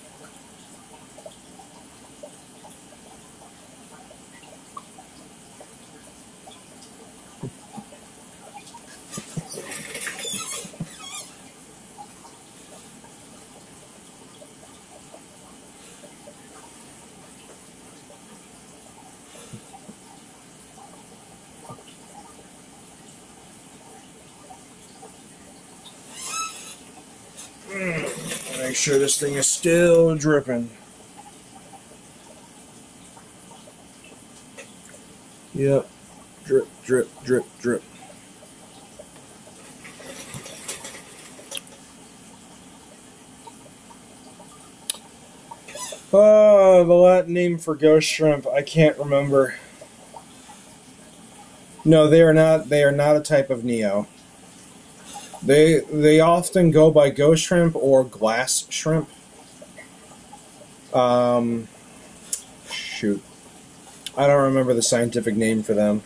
Make sure this thing is still dripping. Yep. Drip, drip, drip, drip. Oh, the Latin name for ghost shrimp, I can't remember. No, they are not. They are not a type of Neo. They often go by ghost shrimp or glass shrimp. Shoot, I don't remember the scientific name for them.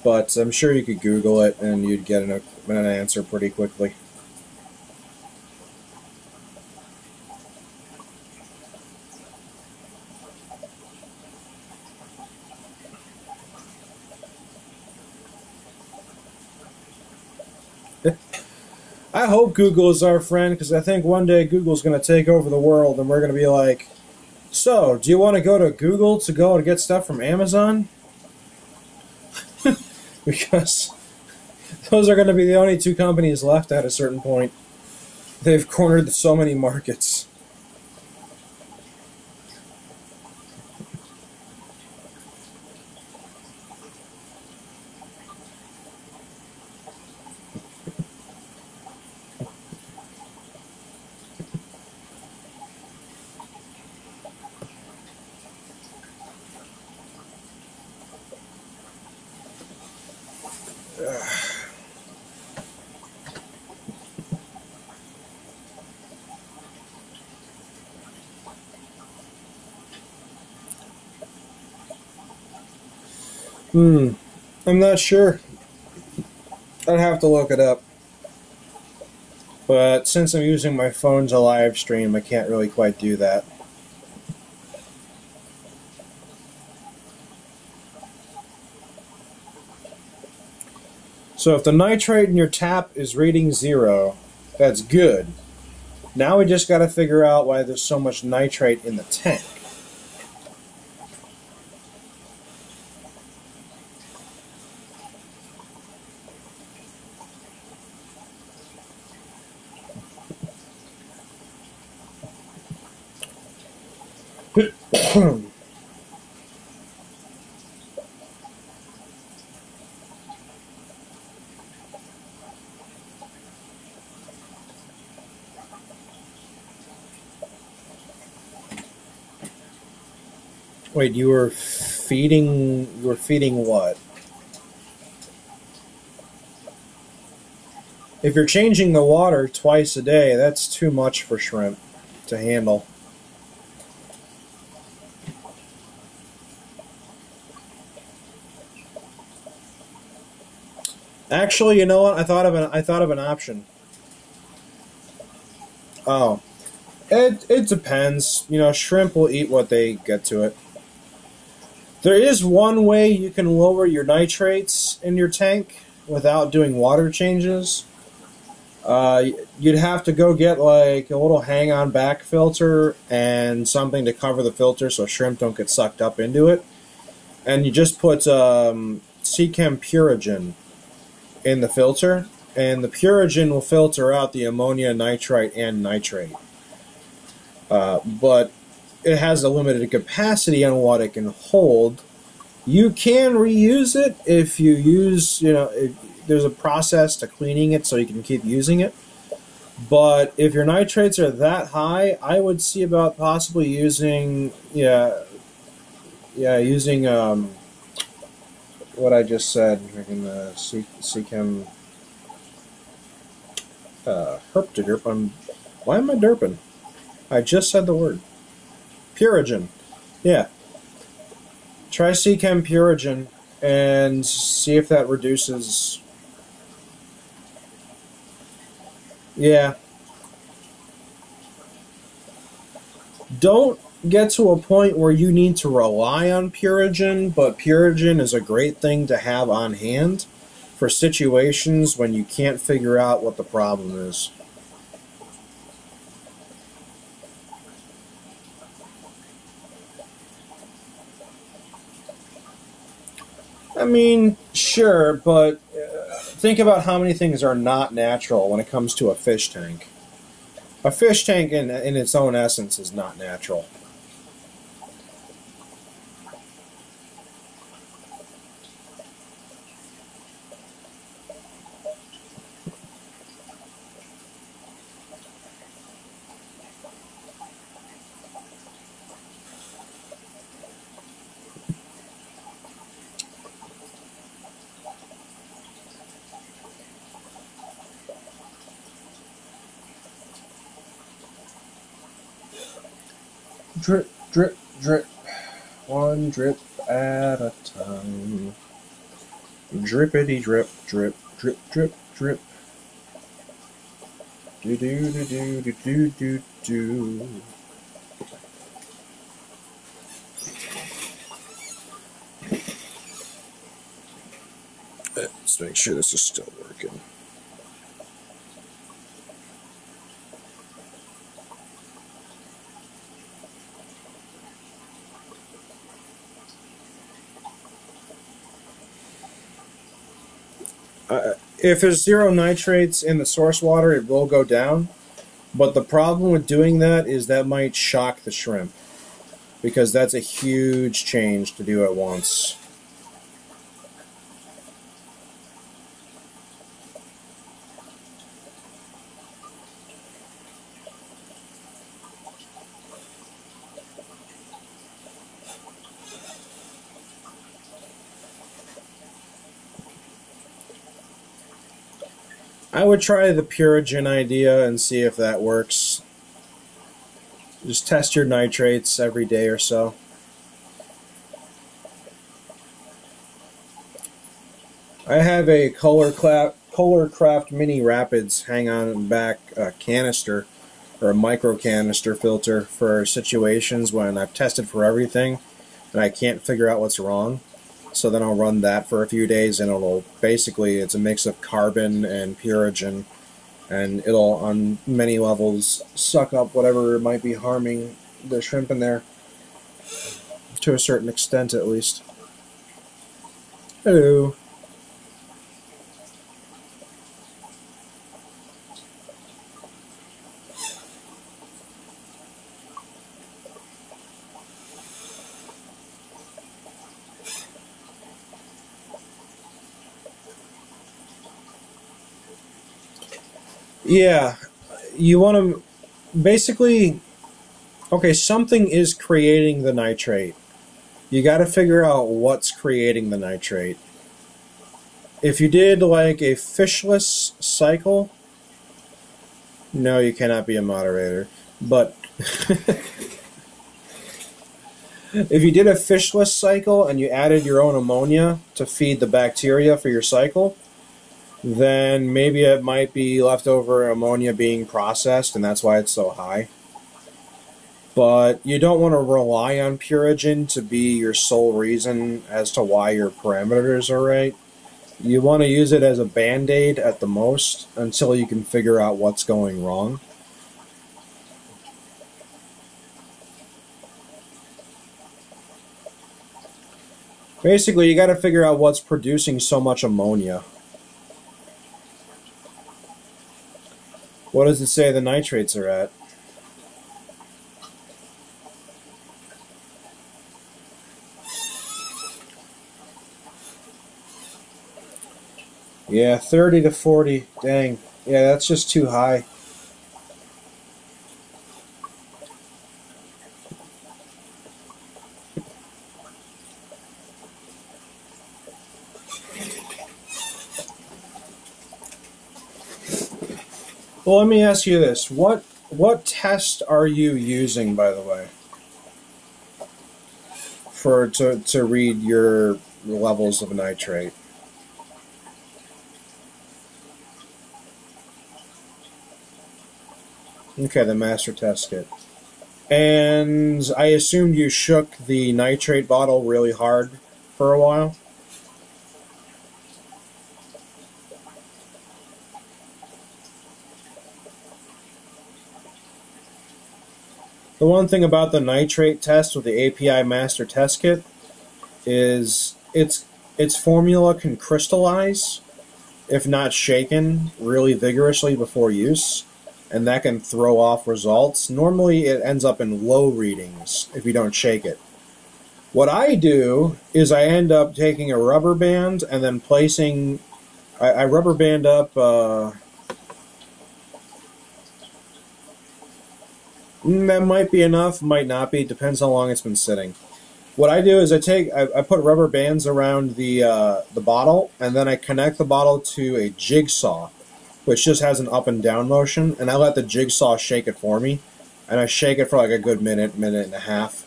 But I'm sure you could Google it and you'd get an answer pretty quickly. I hope Google is our friend, because I think one day Google's going to take over the world and we're going to be like, so, do you want to go to Google to go and get stuff from Amazon? Because those are going to be the only two companies left at a certain point. They've cornered so many markets. I'm not sure. I'd have to look it up. But since I'm using my phone to live stream, I can't really quite do that. So if the nitrate in your tap is reading 0, that's good. Now we just got to figure out why there's so much nitrate in the tank. Wait, you were feeding what? If you're changing the water twice a day, that's too much for shrimp to handle. Actually, you know what? I thought of an option. Oh, it depends. You know, shrimp will eat what they get to it. There is one way you can lower your nitrates in your tank without doing water changes. You'd have to go get like a little hang-on back filter and something to cover the filter so shrimp don't get sucked up into it. And you just put Sechem Purigen in the filter, and the Purigen will filter out the ammonia, nitrite, and nitrate. But it has a limited capacity on what it can hold. You can reuse it if you use, there's a process to cleaning it so you can keep using it. But if your nitrates are that high, I would see about possibly using, using what I just said, drinking the Sechem herp to derp. Why am I derping? I just said the word. Purigen. Yeah. Try Sechem Purigen and see if that reduces. Yeah. Don't get to a point where you need to rely on Purigen, but Purigen is a great thing to have on hand for situations when you can't figure out what the problem is. I mean, sure, but think about how many things are not natural when it comes to a fish tank. A fish tank in its own essence is not natural. Drip, drip, drip. One drip at a time. Drippity drip, drip, drip, drip, drip. Do do do do do do do do. Let's make sure this is still working. If there's zero nitrates in the source water, it will go down. But the problem with doing that is that might shock the shrimp, because that's a huge change to do at once. I would try the Purigen idea and see if that works. Just test your nitrates every day or so. I have a Craft Mini Rapids hang-on back canister, or a micro canister filter for situations when I've tested for everything and I can't figure out what's wrong. So then I'll run that for a few days, and it'll basically, it's a mix of carbon and Purigen, and it'll on many levels suck up whatever might be harming the shrimp in there, to a certain extent at least. Hello. Yeah, you want to basically, okay, something is creating the nitrate. You got to figure out what's creating the nitrate. If you did like a fishless cycle, no, you cannot be a moderator. But if you did a fishless cycle and you added your own ammonia to feed the bacteria for your cycle, then maybe it might be leftover ammonia being processed, and that's why it's so high. But you don't want to rely on Purigen to be your sole reason as to why your parameters are right. You want to use it as a band-aid at the most until you can figure out what's going wrong. Basically, you got to figure out what's producing so much ammonia. What does it say the nitrates are at? Yeah, 30 to 40. Dang. Yeah, that's just too high. Well, let me ask you this. What test are you using, by the way, to read your levels of nitrate? Okay, the master test kit. And I assumed you shook the nitrate bottle really hard for a while? The one thing about the nitrate test with the API master test kit is its formula can crystallize if not shaken really vigorously before use, and that can throw off results. Normally it ends up in low readings if you don't shake it. What I do is I end up taking a rubber band and then placing, I rubber band up, that might be enough, might not be, depends how long it's been sitting. What I do is I put rubber bands around the bottle, and then I connect the bottle to a jigsaw, which just has an up and down motion, and I let the jigsaw shake it for me, and I shake it for like a good minute and a half.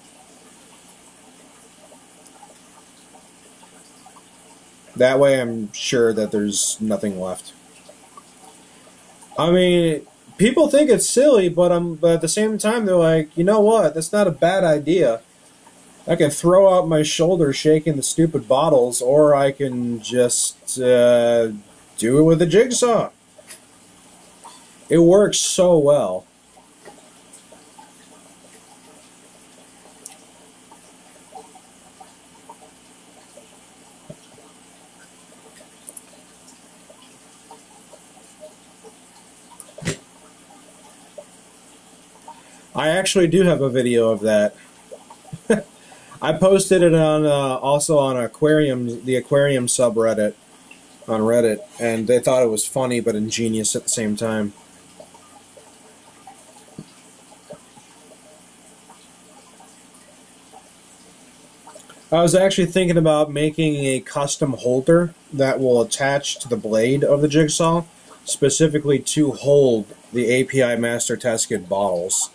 That way I'm sure that there's nothing left. I mean, people think it's silly, but at the same time they're like, you know what? That's not a bad idea. I can throw out my shoulder shaking the stupid bottles, or I can just do it with a jigsaw. It works so well. I actually do have a video of that. I posted it on also on the aquarium subreddit on Reddit, and they thought it was funny but ingenious at the same time. I was actually thinking about making a custom holder that will attach to the blade of the jigsaw, specifically to hold the API Master Test Kit bottles.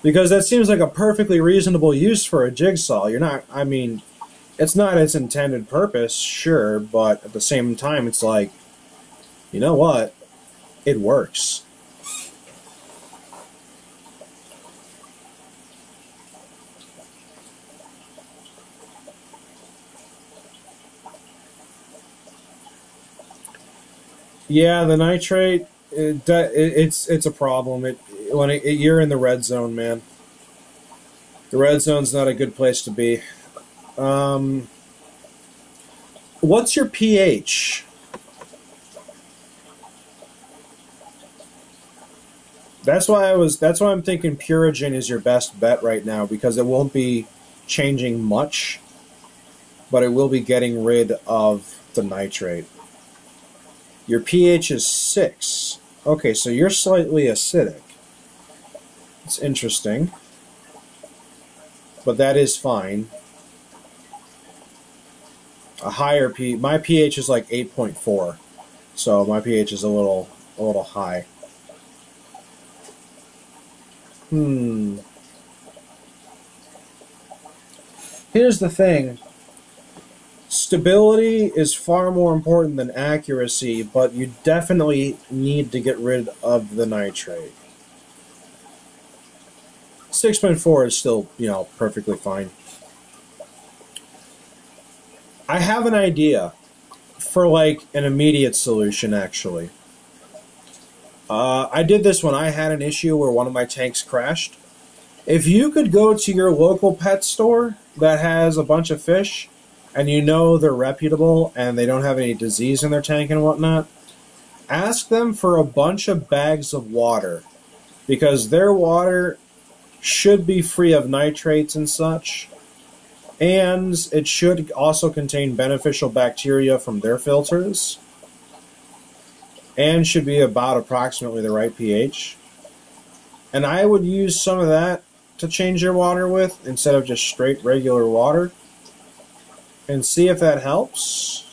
Because that seems like a perfectly reasonable use for a jigsaw. You're not, I mean, it's not its intended purpose, sure, but at the same time, it's like, you know what? It works. Yeah, the nitrate, it's a problem. You're in the red zone, man. The red zone's not a good place to be. Um, what's your pH? That's why I'm thinking Purigen is your best bet right now, because it won't be changing much, but it will be getting rid of the nitrate. Your pH is 6. Okay, so you're slightly acidic. It's interesting, but that is fine. My pH is like 8.4, so my pH is a little high. Here's the thing. Stability is far more important than accuracy, but you definitely need to get rid of the nitrate. 6.4 is still, perfectly fine. I have an idea for like an immediate solution, actually. I did this when I had an issue where one of my tanks crashed. If you could go to your local pet store that has a bunch of fish, and you know they're reputable and they don't have any disease in their tank and whatnot, ask them for a bunch of bags of water, because their water should be free of nitrates and such, and it should also contain beneficial bacteria from their filters, and should be about approximately the right pH. And I would use some of that to change your water with instead of just straight regular water, and see if that helps.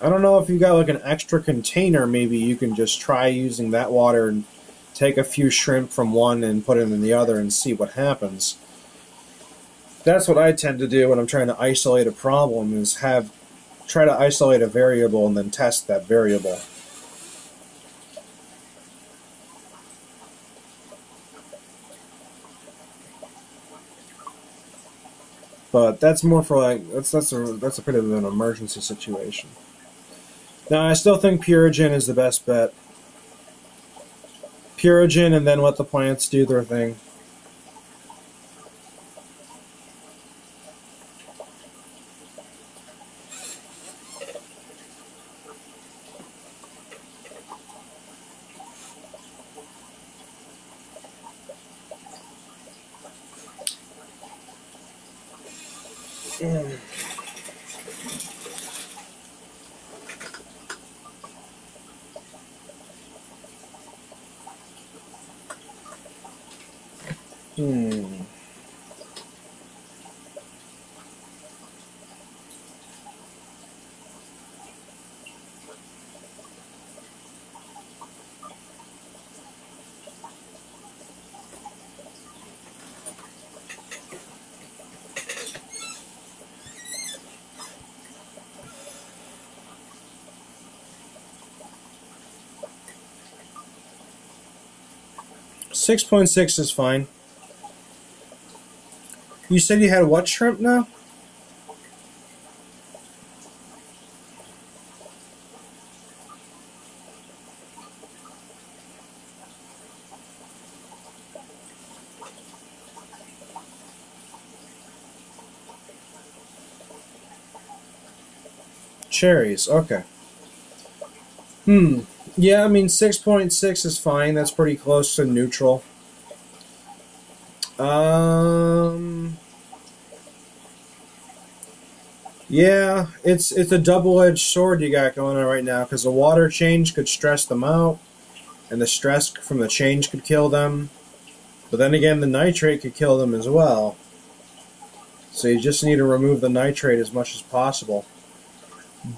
I don't know if you got like an extra container, maybe you can just try using that water and take a few shrimp from one and put it in the other and see what happens. That's what I tend to do when I'm trying to isolate a problem, is try to isolate a variable and then test that variable. But that's more for like that's a bit of an emergency situation. Now I still think Purigen is the best bet. Purigen, and then let the plants do their thing. 6.6 is fine. You said you had what shrimp now? Cherries, okay. Yeah, I mean 6.6 is fine. That's pretty close to neutral. Yeah, it's a double-edged sword you got going on right now, because the water change could stress them out, and the stress from the change could kill them. But then again, the nitrate could kill them as well. So you just need to remove the nitrate as much as possible.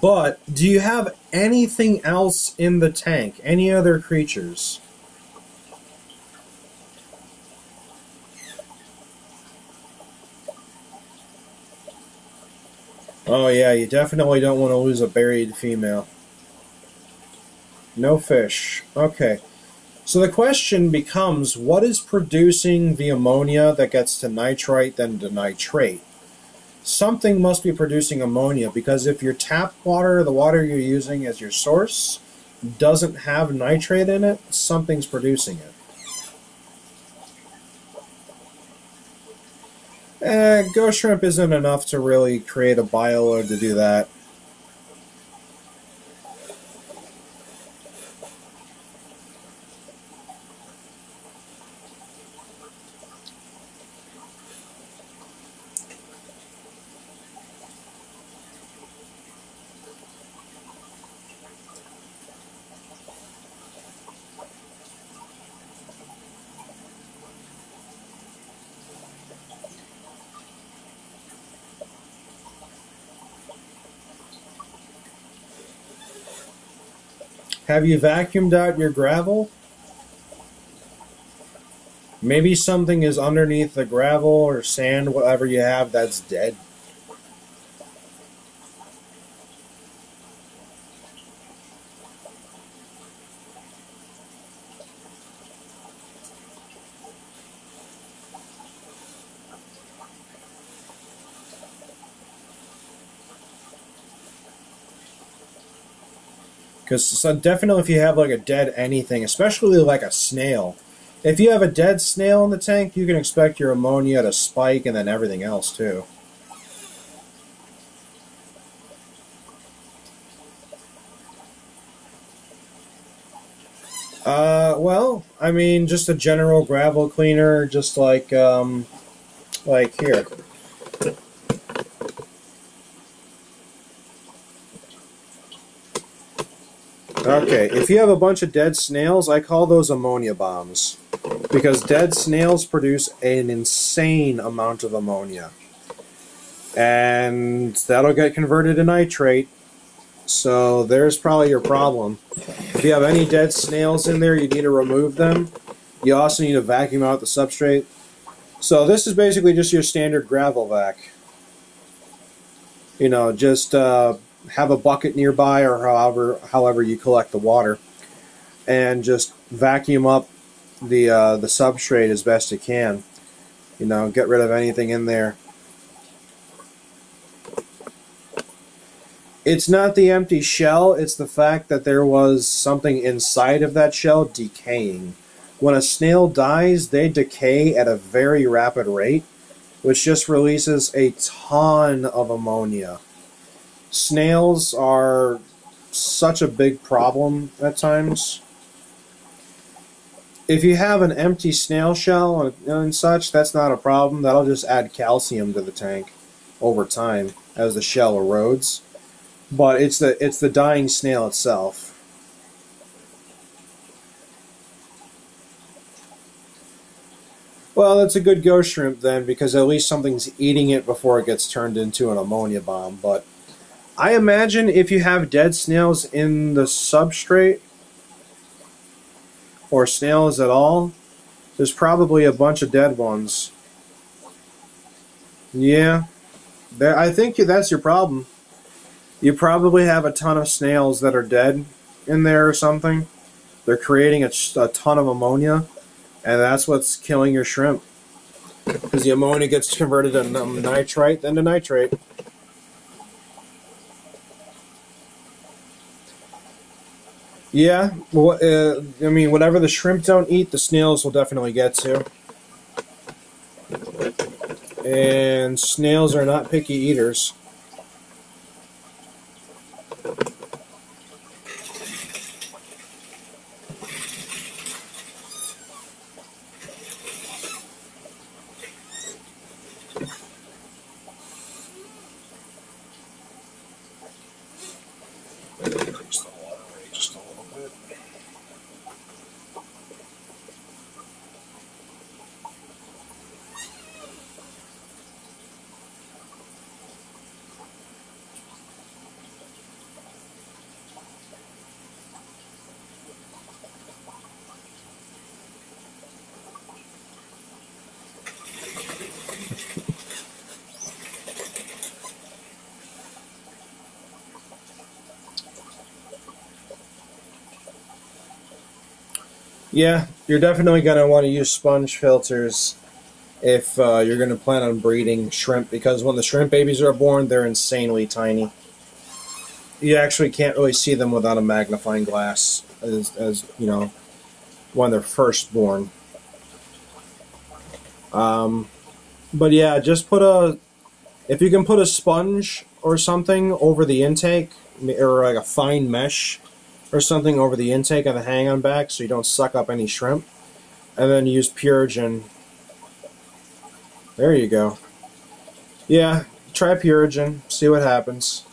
But, do you have anything else in the tank? Any other creatures? Oh yeah, you definitely don't want to lose a buried female. No fish. Okay. So the question becomes, what is producing the ammonia that gets to nitrite, then to nitrate? Something must be producing ammonia, because if your tap water, the water you're using as your source, doesn't have nitrate in it, something's producing it. Ghost shrimp isn't enough to really create a bioload to do that. Have you vacuumed out your gravel? Maybe something is underneath the gravel or sand, whatever you have, that's dead. Because so definitely if you have like a dead anything, especially like a snail. If you have a dead snail in the tank, you can expect your ammonia to spike and then everything else too. Well, I mean, just a general gravel cleaner, just like here. Okay, if you have a bunch of dead snails, I call those ammonia bombs. Because dead snails produce an insane amount of ammonia. And that'll get converted to nitrate. So there's probably your problem. If you have any dead snails in there, you need to remove them. You also need to vacuum out the substrate. So this is basically just your standard gravel vac. You know, just have a bucket nearby or however you collect the water, and just vacuum up the substrate as best you can. You know, get rid of anything in there. It's not the empty shell, it's the fact that there was something inside of that shell decaying. When a snail dies, they decay at a very rapid rate, which just releases a ton of ammonia. Snails are such a big problem at times. If you have an empty snail shell and such, that's not a problem. That'll just add calcium to the tank over time as the shell erodes. But it's the dying snail itself. Well, that's a good ghost shrimp then, because at least something's eating it before it gets turned into an ammonia bomb. But I imagine if you have dead snails in the substrate, or snails at all, there's probably a bunch of dead ones. Yeah, I think that's your problem. You probably have a ton of snails that are dead in there or something. They're creating a ton of ammonia, And that's what's killing your shrimp. Because the ammonia gets converted to nitrite, then to nitrate. Yeah, well, I mean, whatever the shrimp don't eat, the snails will definitely get to. And snails are not picky eaters. Increase the water rate just a little bit. Yeah, you're definitely going to want to use sponge filters if you're going to plan on breeding shrimp, because when the shrimp babies are born, they're insanely tiny. You actually can't really see them without a magnifying glass, as you know, when they're first born. But yeah, just if you can put a sponge or something over the intake, or like a fine mesh or something over the intake of the hang-on back so you don't suck up any shrimp, and then use Purigen. There you go. Yeah, try Purigen, see what happens.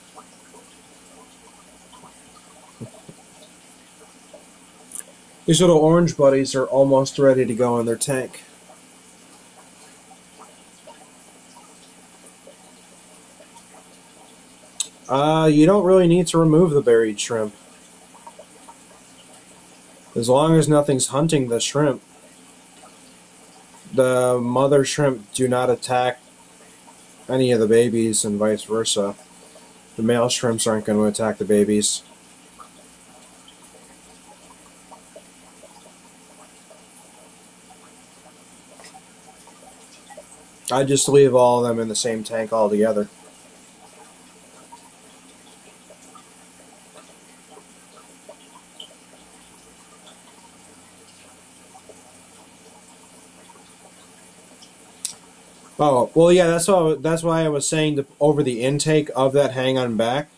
These little orange buddies are almost ready to go in their tank. You don't really need to remove the buried shrimp. As long as nothing's hunting the shrimp. The mother shrimp do not attack any of the babies and vice versa. The male shrimps aren't going to attack the babies. I just leave all of them in the same tank altogether. Oh, well, yeah, that's why I was saying over the intake of that hang-on back.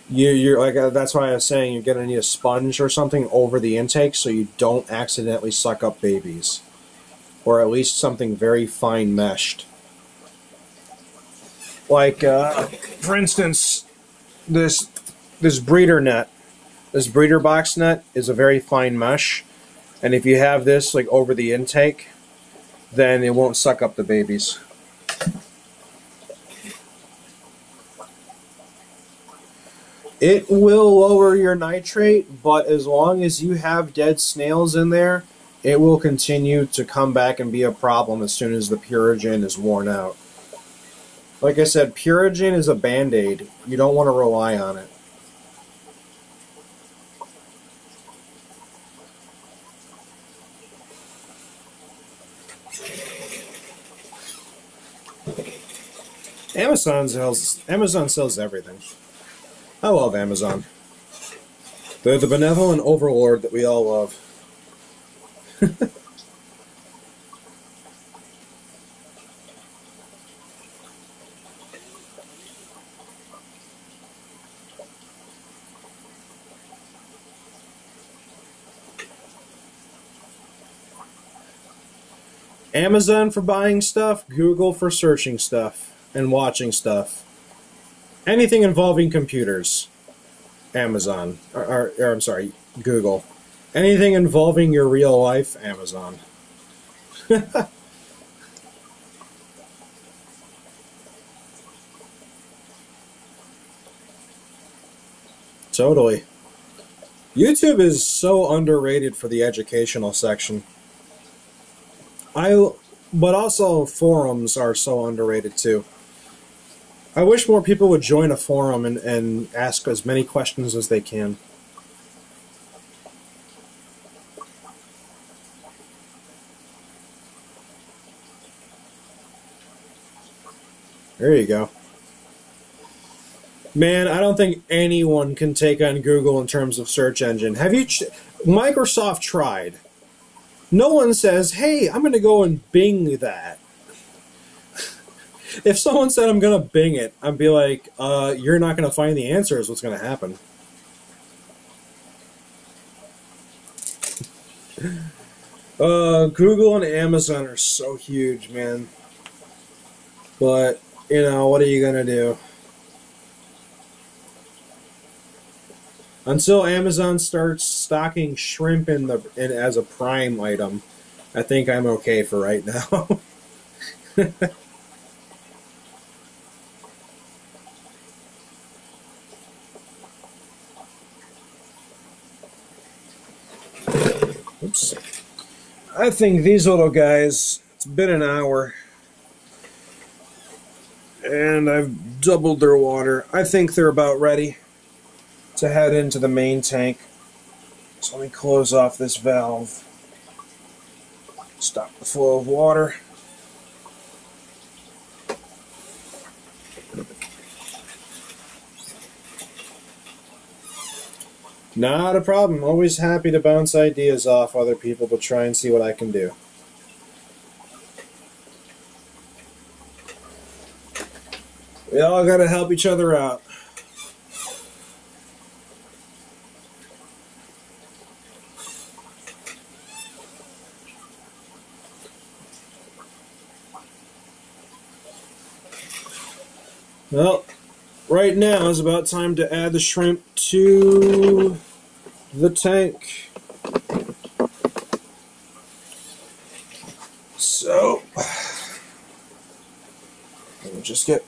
You're like that's why I was saying you're gonna need a sponge or something over the intake so you don't accidentally suck up babies, or at least something very fine meshed. Like, for instance, this breeder net, this breeder box net is a very fine mesh, and if you have this like over the intake, then it won't suck up the babies. It will lower your nitrate, but as long as you have dead snails in there, it will continue to come back and be a problem as soon as the Purigen is worn out. Like I said, Purigen is a band-aid. You don't want to rely on it. Amazon sells everything. I love Amazon. They're the benevolent overlord that we all love. Amazon for buying stuff, Google for searching stuff and watching stuff. Anything involving computers, Amazon. Or I'm sorry, Google. Anything involving your real life, Amazon. Totally. YouTube is so underrated for the educational section. But also forums are so underrated too. I wish more people would join a forum and ask as many questions as they can. There you go. Man, I don't think anyone can take on Google in terms of search engine. Have you? Microsoft tried. No one says, hey, I'm going to go and Bing that. If someone said I'm going to Bing it, I'd be like, you're not going to find the answer is what's going to happen. Google and Amazon are so huge, man. But, you know, what are you going to do? Until Amazon starts stocking shrimp as a Prime item, I think I'm okay for right now. Oops. I think these little guys, it's been an hour, and I've doubled their water. I think they're about ready to head into the main tank. So let me close off this valve. Stop the flow of water. Not a problem. Always happy to bounce ideas off other people to try and see what I can do. We all gotta help each other out. Well, right now is about time to add the shrimp to the tank. So, we'll just get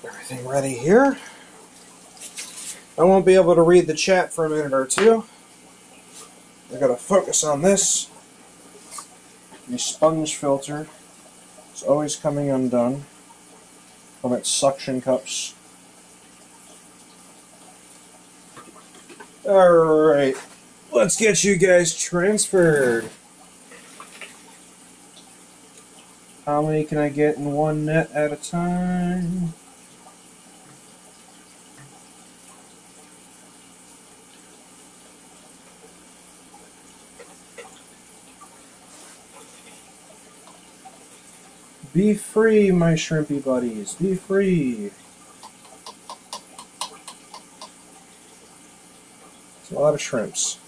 everything ready here. I won't be able to read the chat for a minute or two. I gotta focus on this. The sponge filter is always coming undone from its suction cups. Alright, let's get you guys transferred. How many can I get in one net at a time? Be free, my shrimpy buddies. Be free. It's a lot of shrimps.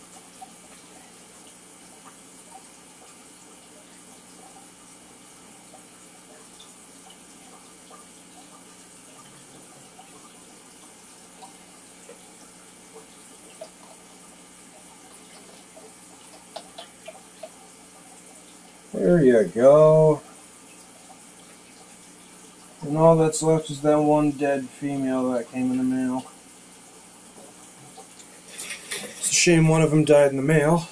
There you go. And all that's left is that one dead female that came in the mail. It's a shame one of them died in the mail.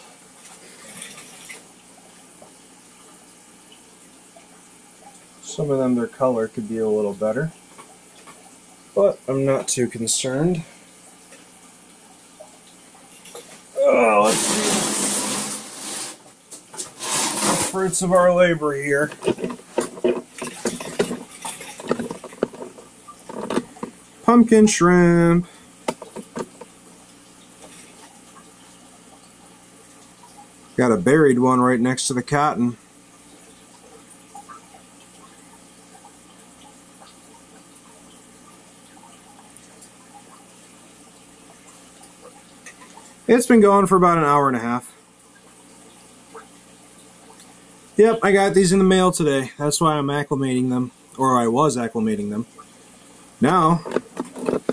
Some of them, their color could be a little better. But I'm not too concerned. Oh, let's see. The fruits of our labor here. Pumpkin shrimp. Got a buried one right next to the cotton. It's been going for about an hour and a half. Yep, I got these in the mail today. That's why I'm acclimating them. Or I was acclimating them. Now,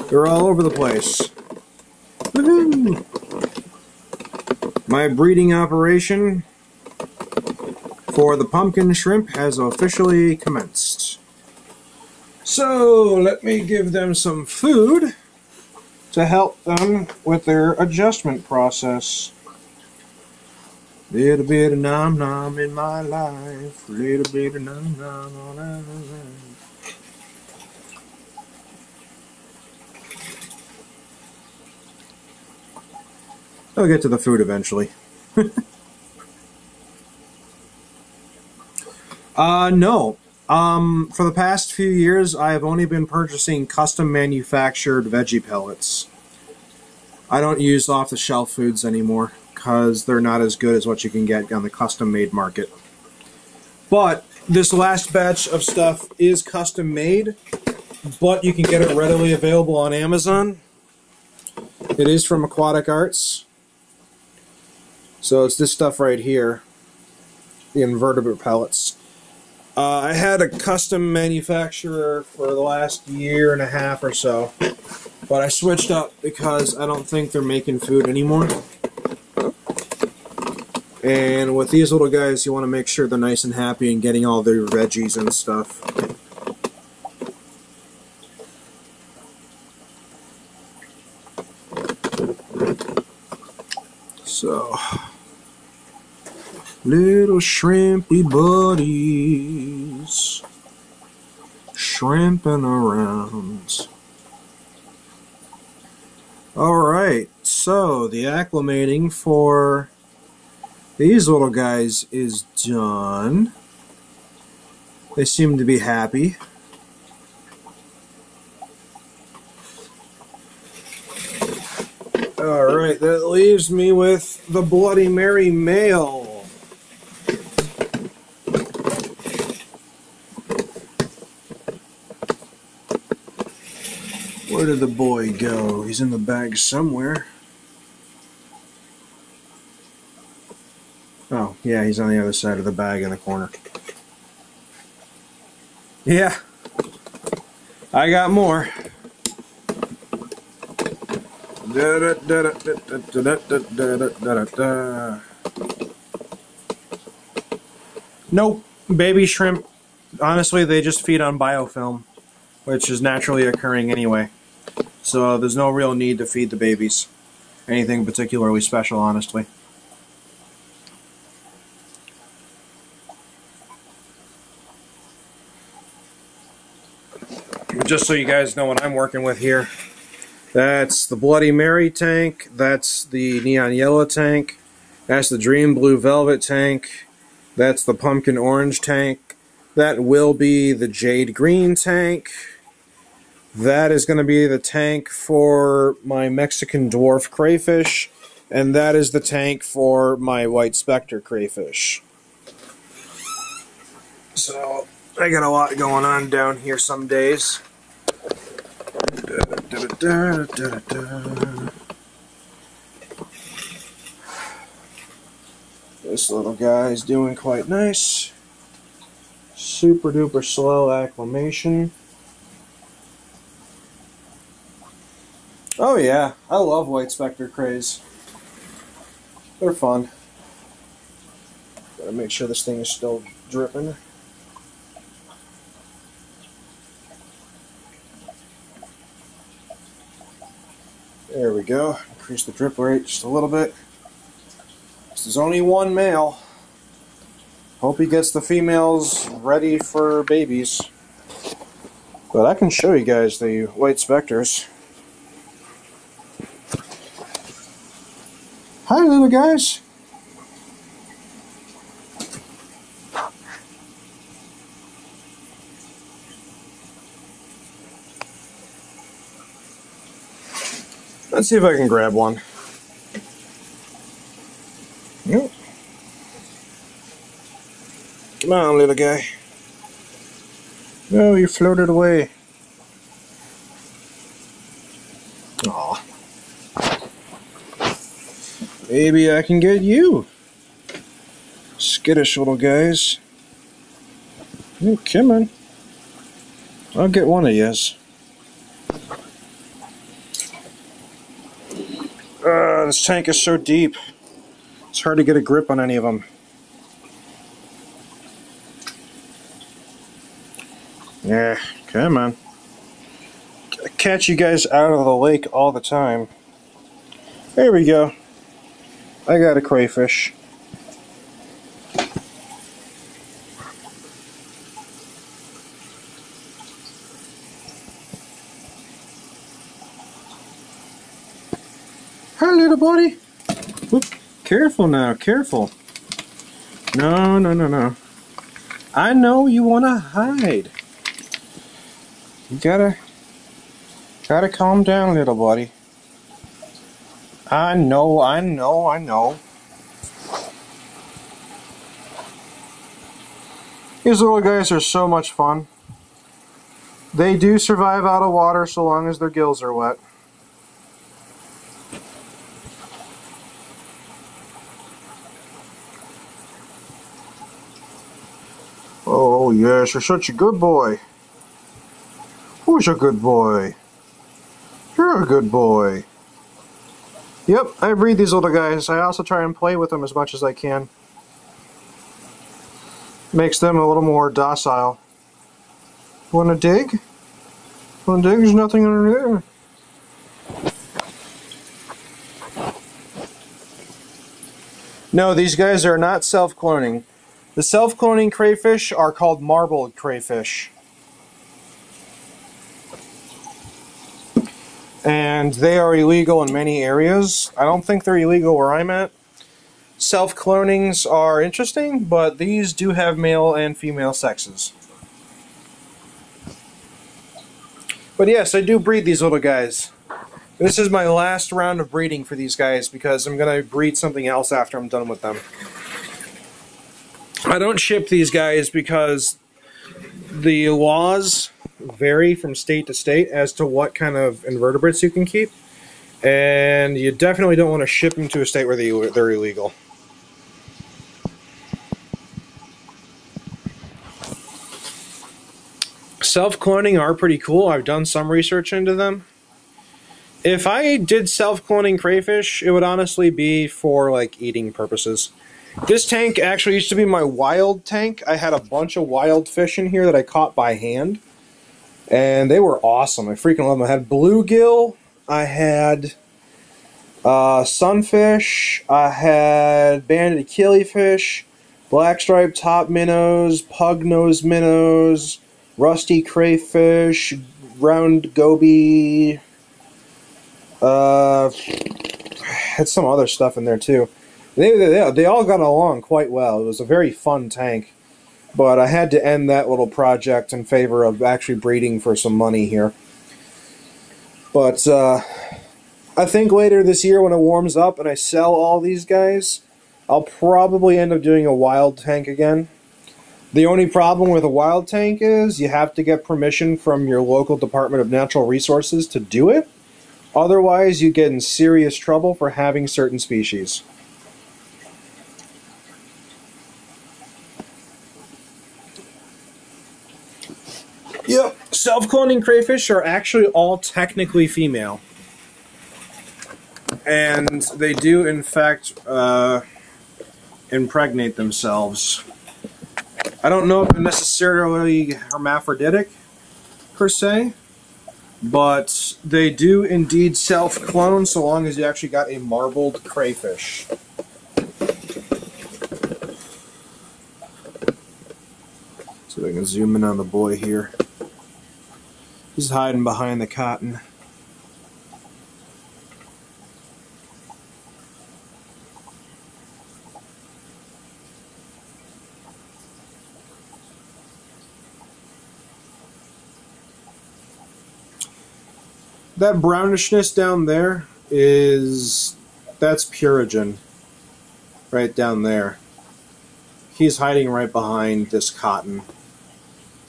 they're all over the place. Woohoo! My breeding operation for the pumpkin shrimp has officially commenced. So, let me give them some food to help them with their adjustment process. Little bit of nom nom in my life, little bit of nom nom on my life. I'll get to the food eventually. No. For the past few years, I have only been purchasing custom manufactured veggie pellets. I don't use off-the-shelf foods anymore because they're not as good as what you can get on the custom-made market. But this last batch of stuff is custom-made, but you can get it readily available on Amazon. It is from Aquatic Arts. So it's this stuff right here, the invertebrate pellets. I had a custom manufacturer for the last year and a half or so, but I switched up because I don't think they're making food anymore. And with these little guys, you want to make sure they're nice and happy and getting all their veggies and stuff. So, little shrimpy buddies, shrimping around. Alright, so the acclimating for these little guys is done. They seem to be happy. Alright, that leaves me with the Bloody Mary male. Where did the boy go? He's in the bag somewhere. Oh, yeah, he's on the other side of the bag in the corner. Yeah, I got more. Nope, baby shrimp, honestly, they just feed on biofilm, which is naturally occurring anyway. So there's no real need to feed the babies anything particularly special, honestly. Just so you guys know what I'm working with here. That's the Bloody Mary tank, that's the Neon Yellow tank, that's the Dream Blue Velvet tank, that's the Pumpkin Orange tank, that will be the Jade Green tank, that is going to be the tank for my Mexican Dwarf Crayfish, and that is the tank for my White Spectre Crayfish. So, I got a lot going on down here some days. This little guy is doing quite nice. Super duper slow acclimation. Oh yeah, I love White Spectre Crays. They're fun. Gotta make sure this thing is still dripping. There we go. Increase the drip rate just a little bit. This is only one male. Hope he gets the females ready for babies. But I can show you guys the White Spectres. Hi, little guys. Let's see if I can grab one. Nope. Come on, little guy. No, you floated away. Aw. Maybe I can get you. Skittish little guys. Oh, come on. I'll get one of yous. This tank is so deep. It's hard to get a grip on any of them. Yeah, come on. I catch you guys out of the lake all the time. There we go. I got a crayfish. Hi, little buddy. Whoop. Careful now, careful. No, no, no, no. I know you want to hide. You gotta calm down, little buddy. I know. These little guys are so much fun. They do survive out of water so long as their gills are wet. Oh yes, you're such a good boy. Who's a good boy? You're a good boy. Yep, I breed these little guys. I also try and play with them as much as I can. Makes them a little more docile. Wanna dig? Wanna dig? There's nothing under there. No, these guys are not self-cloning. The self-cloning crayfish are called marbled crayfish. And they are illegal in many areas. I don't think they're illegal where I'm at. Self-clonings are interesting, but these do have male and female sexes. But yes, I do breed these little guys. This is my last round of breeding for these guys because I'm going to breed something else after I'm done with them. I don't ship these guys because the laws vary from state to state as to what kind of invertebrates you can keep. And you definitely don't want to ship them to a state where they're illegal. Self-cloning are pretty cool. I've done some research into them. If I did self-cloning crayfish, it would honestly be for like eating purposes. This tank actually used to be my wild tank. I had a bunch of wild fish in here that I caught by hand. And they were awesome. I freaking love them. I had bluegill. I had sunfish. I had banded killifish, black-striped top minnows, pug-nosed minnows, rusty crayfish, round goby. Had some other stuff in there too. They all got along quite well. It was a very fun tank. But I had to end that little project in favor of actually breeding for some money here. But I think later this year when it warms up and I sell all these guys, I'll probably end up doing a wild tank again. The only problem with a wild tank is you have to get permission from your local Department of Natural Resources to do it. Otherwise, you get in serious trouble for having certain species. Yep, self-cloning crayfish are actually all technically female. And they do, in fact, impregnate themselves. I don't know if they're necessarily hermaphroditic, per se, but they do indeed self-clone so long as you actually got a marbled crayfish. See if I can zoom in on the boy here. He's hiding behind the cotton. That brownishness down there that's Purigen. Right down there. He's hiding right behind this cotton.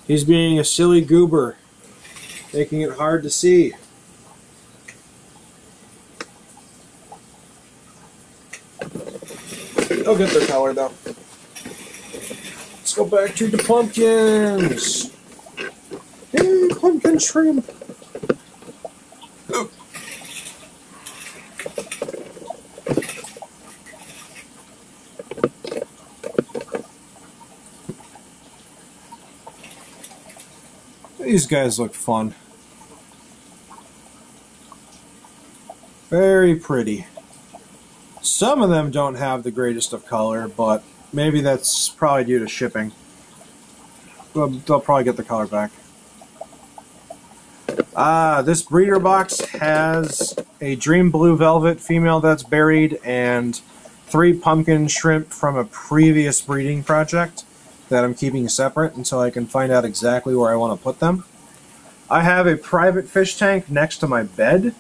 He's being a silly goober, making it hard to see. I'll get their color though. Let's go back to the pumpkins. Hey, pumpkin shrimp. These guys look fun. Very pretty. Some of them don't have the greatest of color, but maybe that's probably due to shipping. They'll probably get the color back. This breeder box has a Dream Blue Velvet female that's buried and 3 pumpkin shrimp from a previous breeding project. that I'm keeping separate until I can find out exactly where I want to put them. I have a private fish tank next to my bed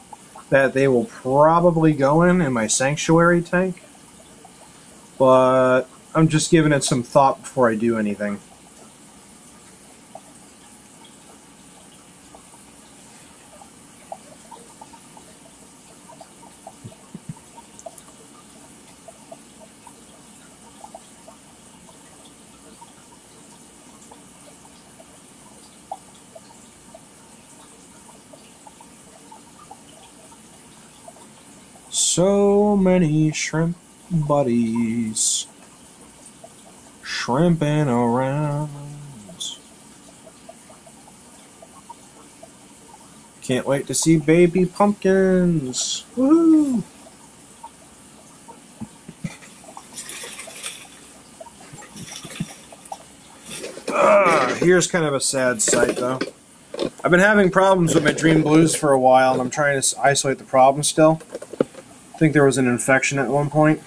that they will probably go in my sanctuary tank, but I'm just giving it some thought before I do anything. So many shrimp buddies shrimping around. Can't wait to see baby pumpkins. Woohoo! Here's kind of a sad sight, though. I've been having problems with my Dream Blues for a while, and I'm trying to isolate the problem still. I think there was an infection at one point.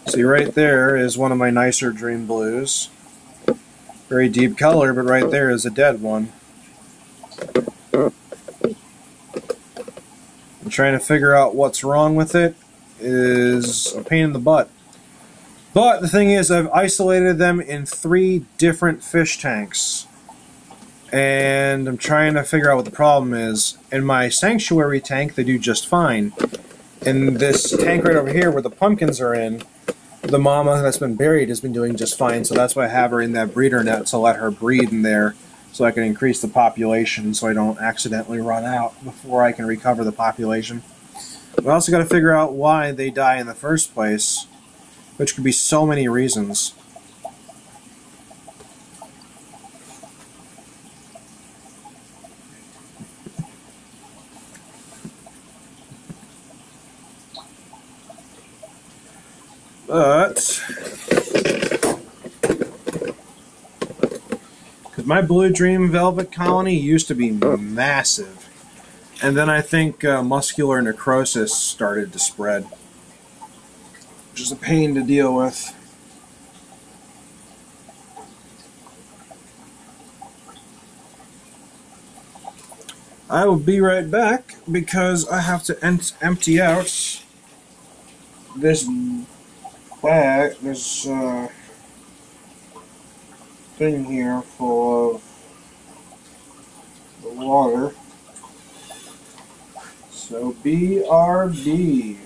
See, right there is one of my nicer Dream Blues. Very deep color, but right there is a dead one. And trying to figure out what's wrong with it is a pain in the butt. But the thing is, I've isolated them in 3 different fish tanks. And I'm trying to figure out what the problem is. In my sanctuary tank, they do just fine. In this tank right over here where the pumpkins are in, the mama that's been buried has been doing just fine, so that's why I have her in that breeder net to let her breed in there so I can increase the population so I don't accidentally run out before I can recover the population. But I also got to figure out why they die in the first place, which could be so many reasons. But my Blue Dream Velvet colony used to be massive, and then I think muscular necrosis started to spread, which is a pain to deal with. I will be right back because I have to empty out this bag, this thing here full of the water. So BRB.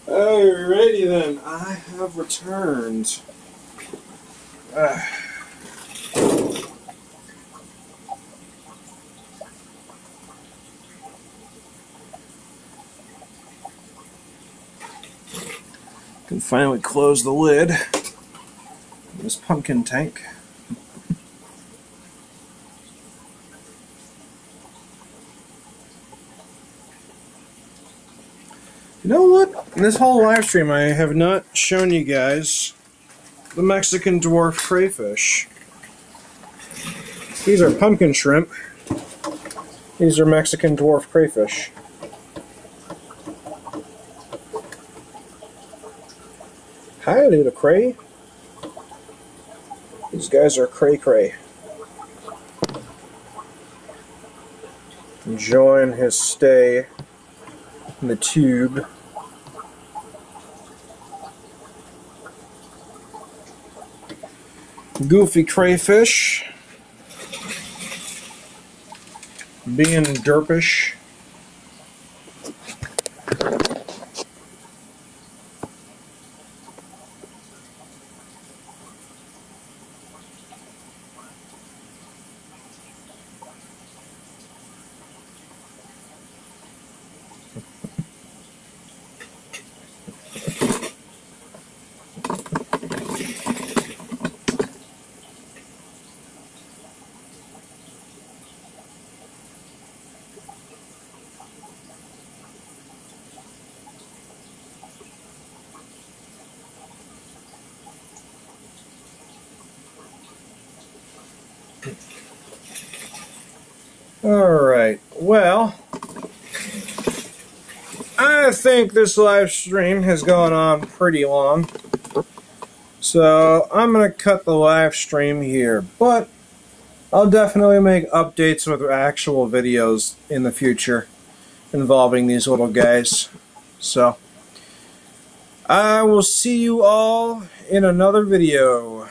Alrighty then, I have returned. Can finally close the lid on this pumpkin tank. You know what? In this whole live stream, I have not shown you guys the Mexican dwarf crayfish. These are pumpkin shrimp. These are Mexican dwarf crayfish. Hi, little cray. These guys are cray-cray. Enjoying his stay in the tube. Goofy crayfish. Being derpish. Alright, well, I think this live stream has gone on pretty long, so I'm going to cut the live stream here, but I'll definitely make updates with actual videos in the future involving these little guys. So, I will see you all in another video.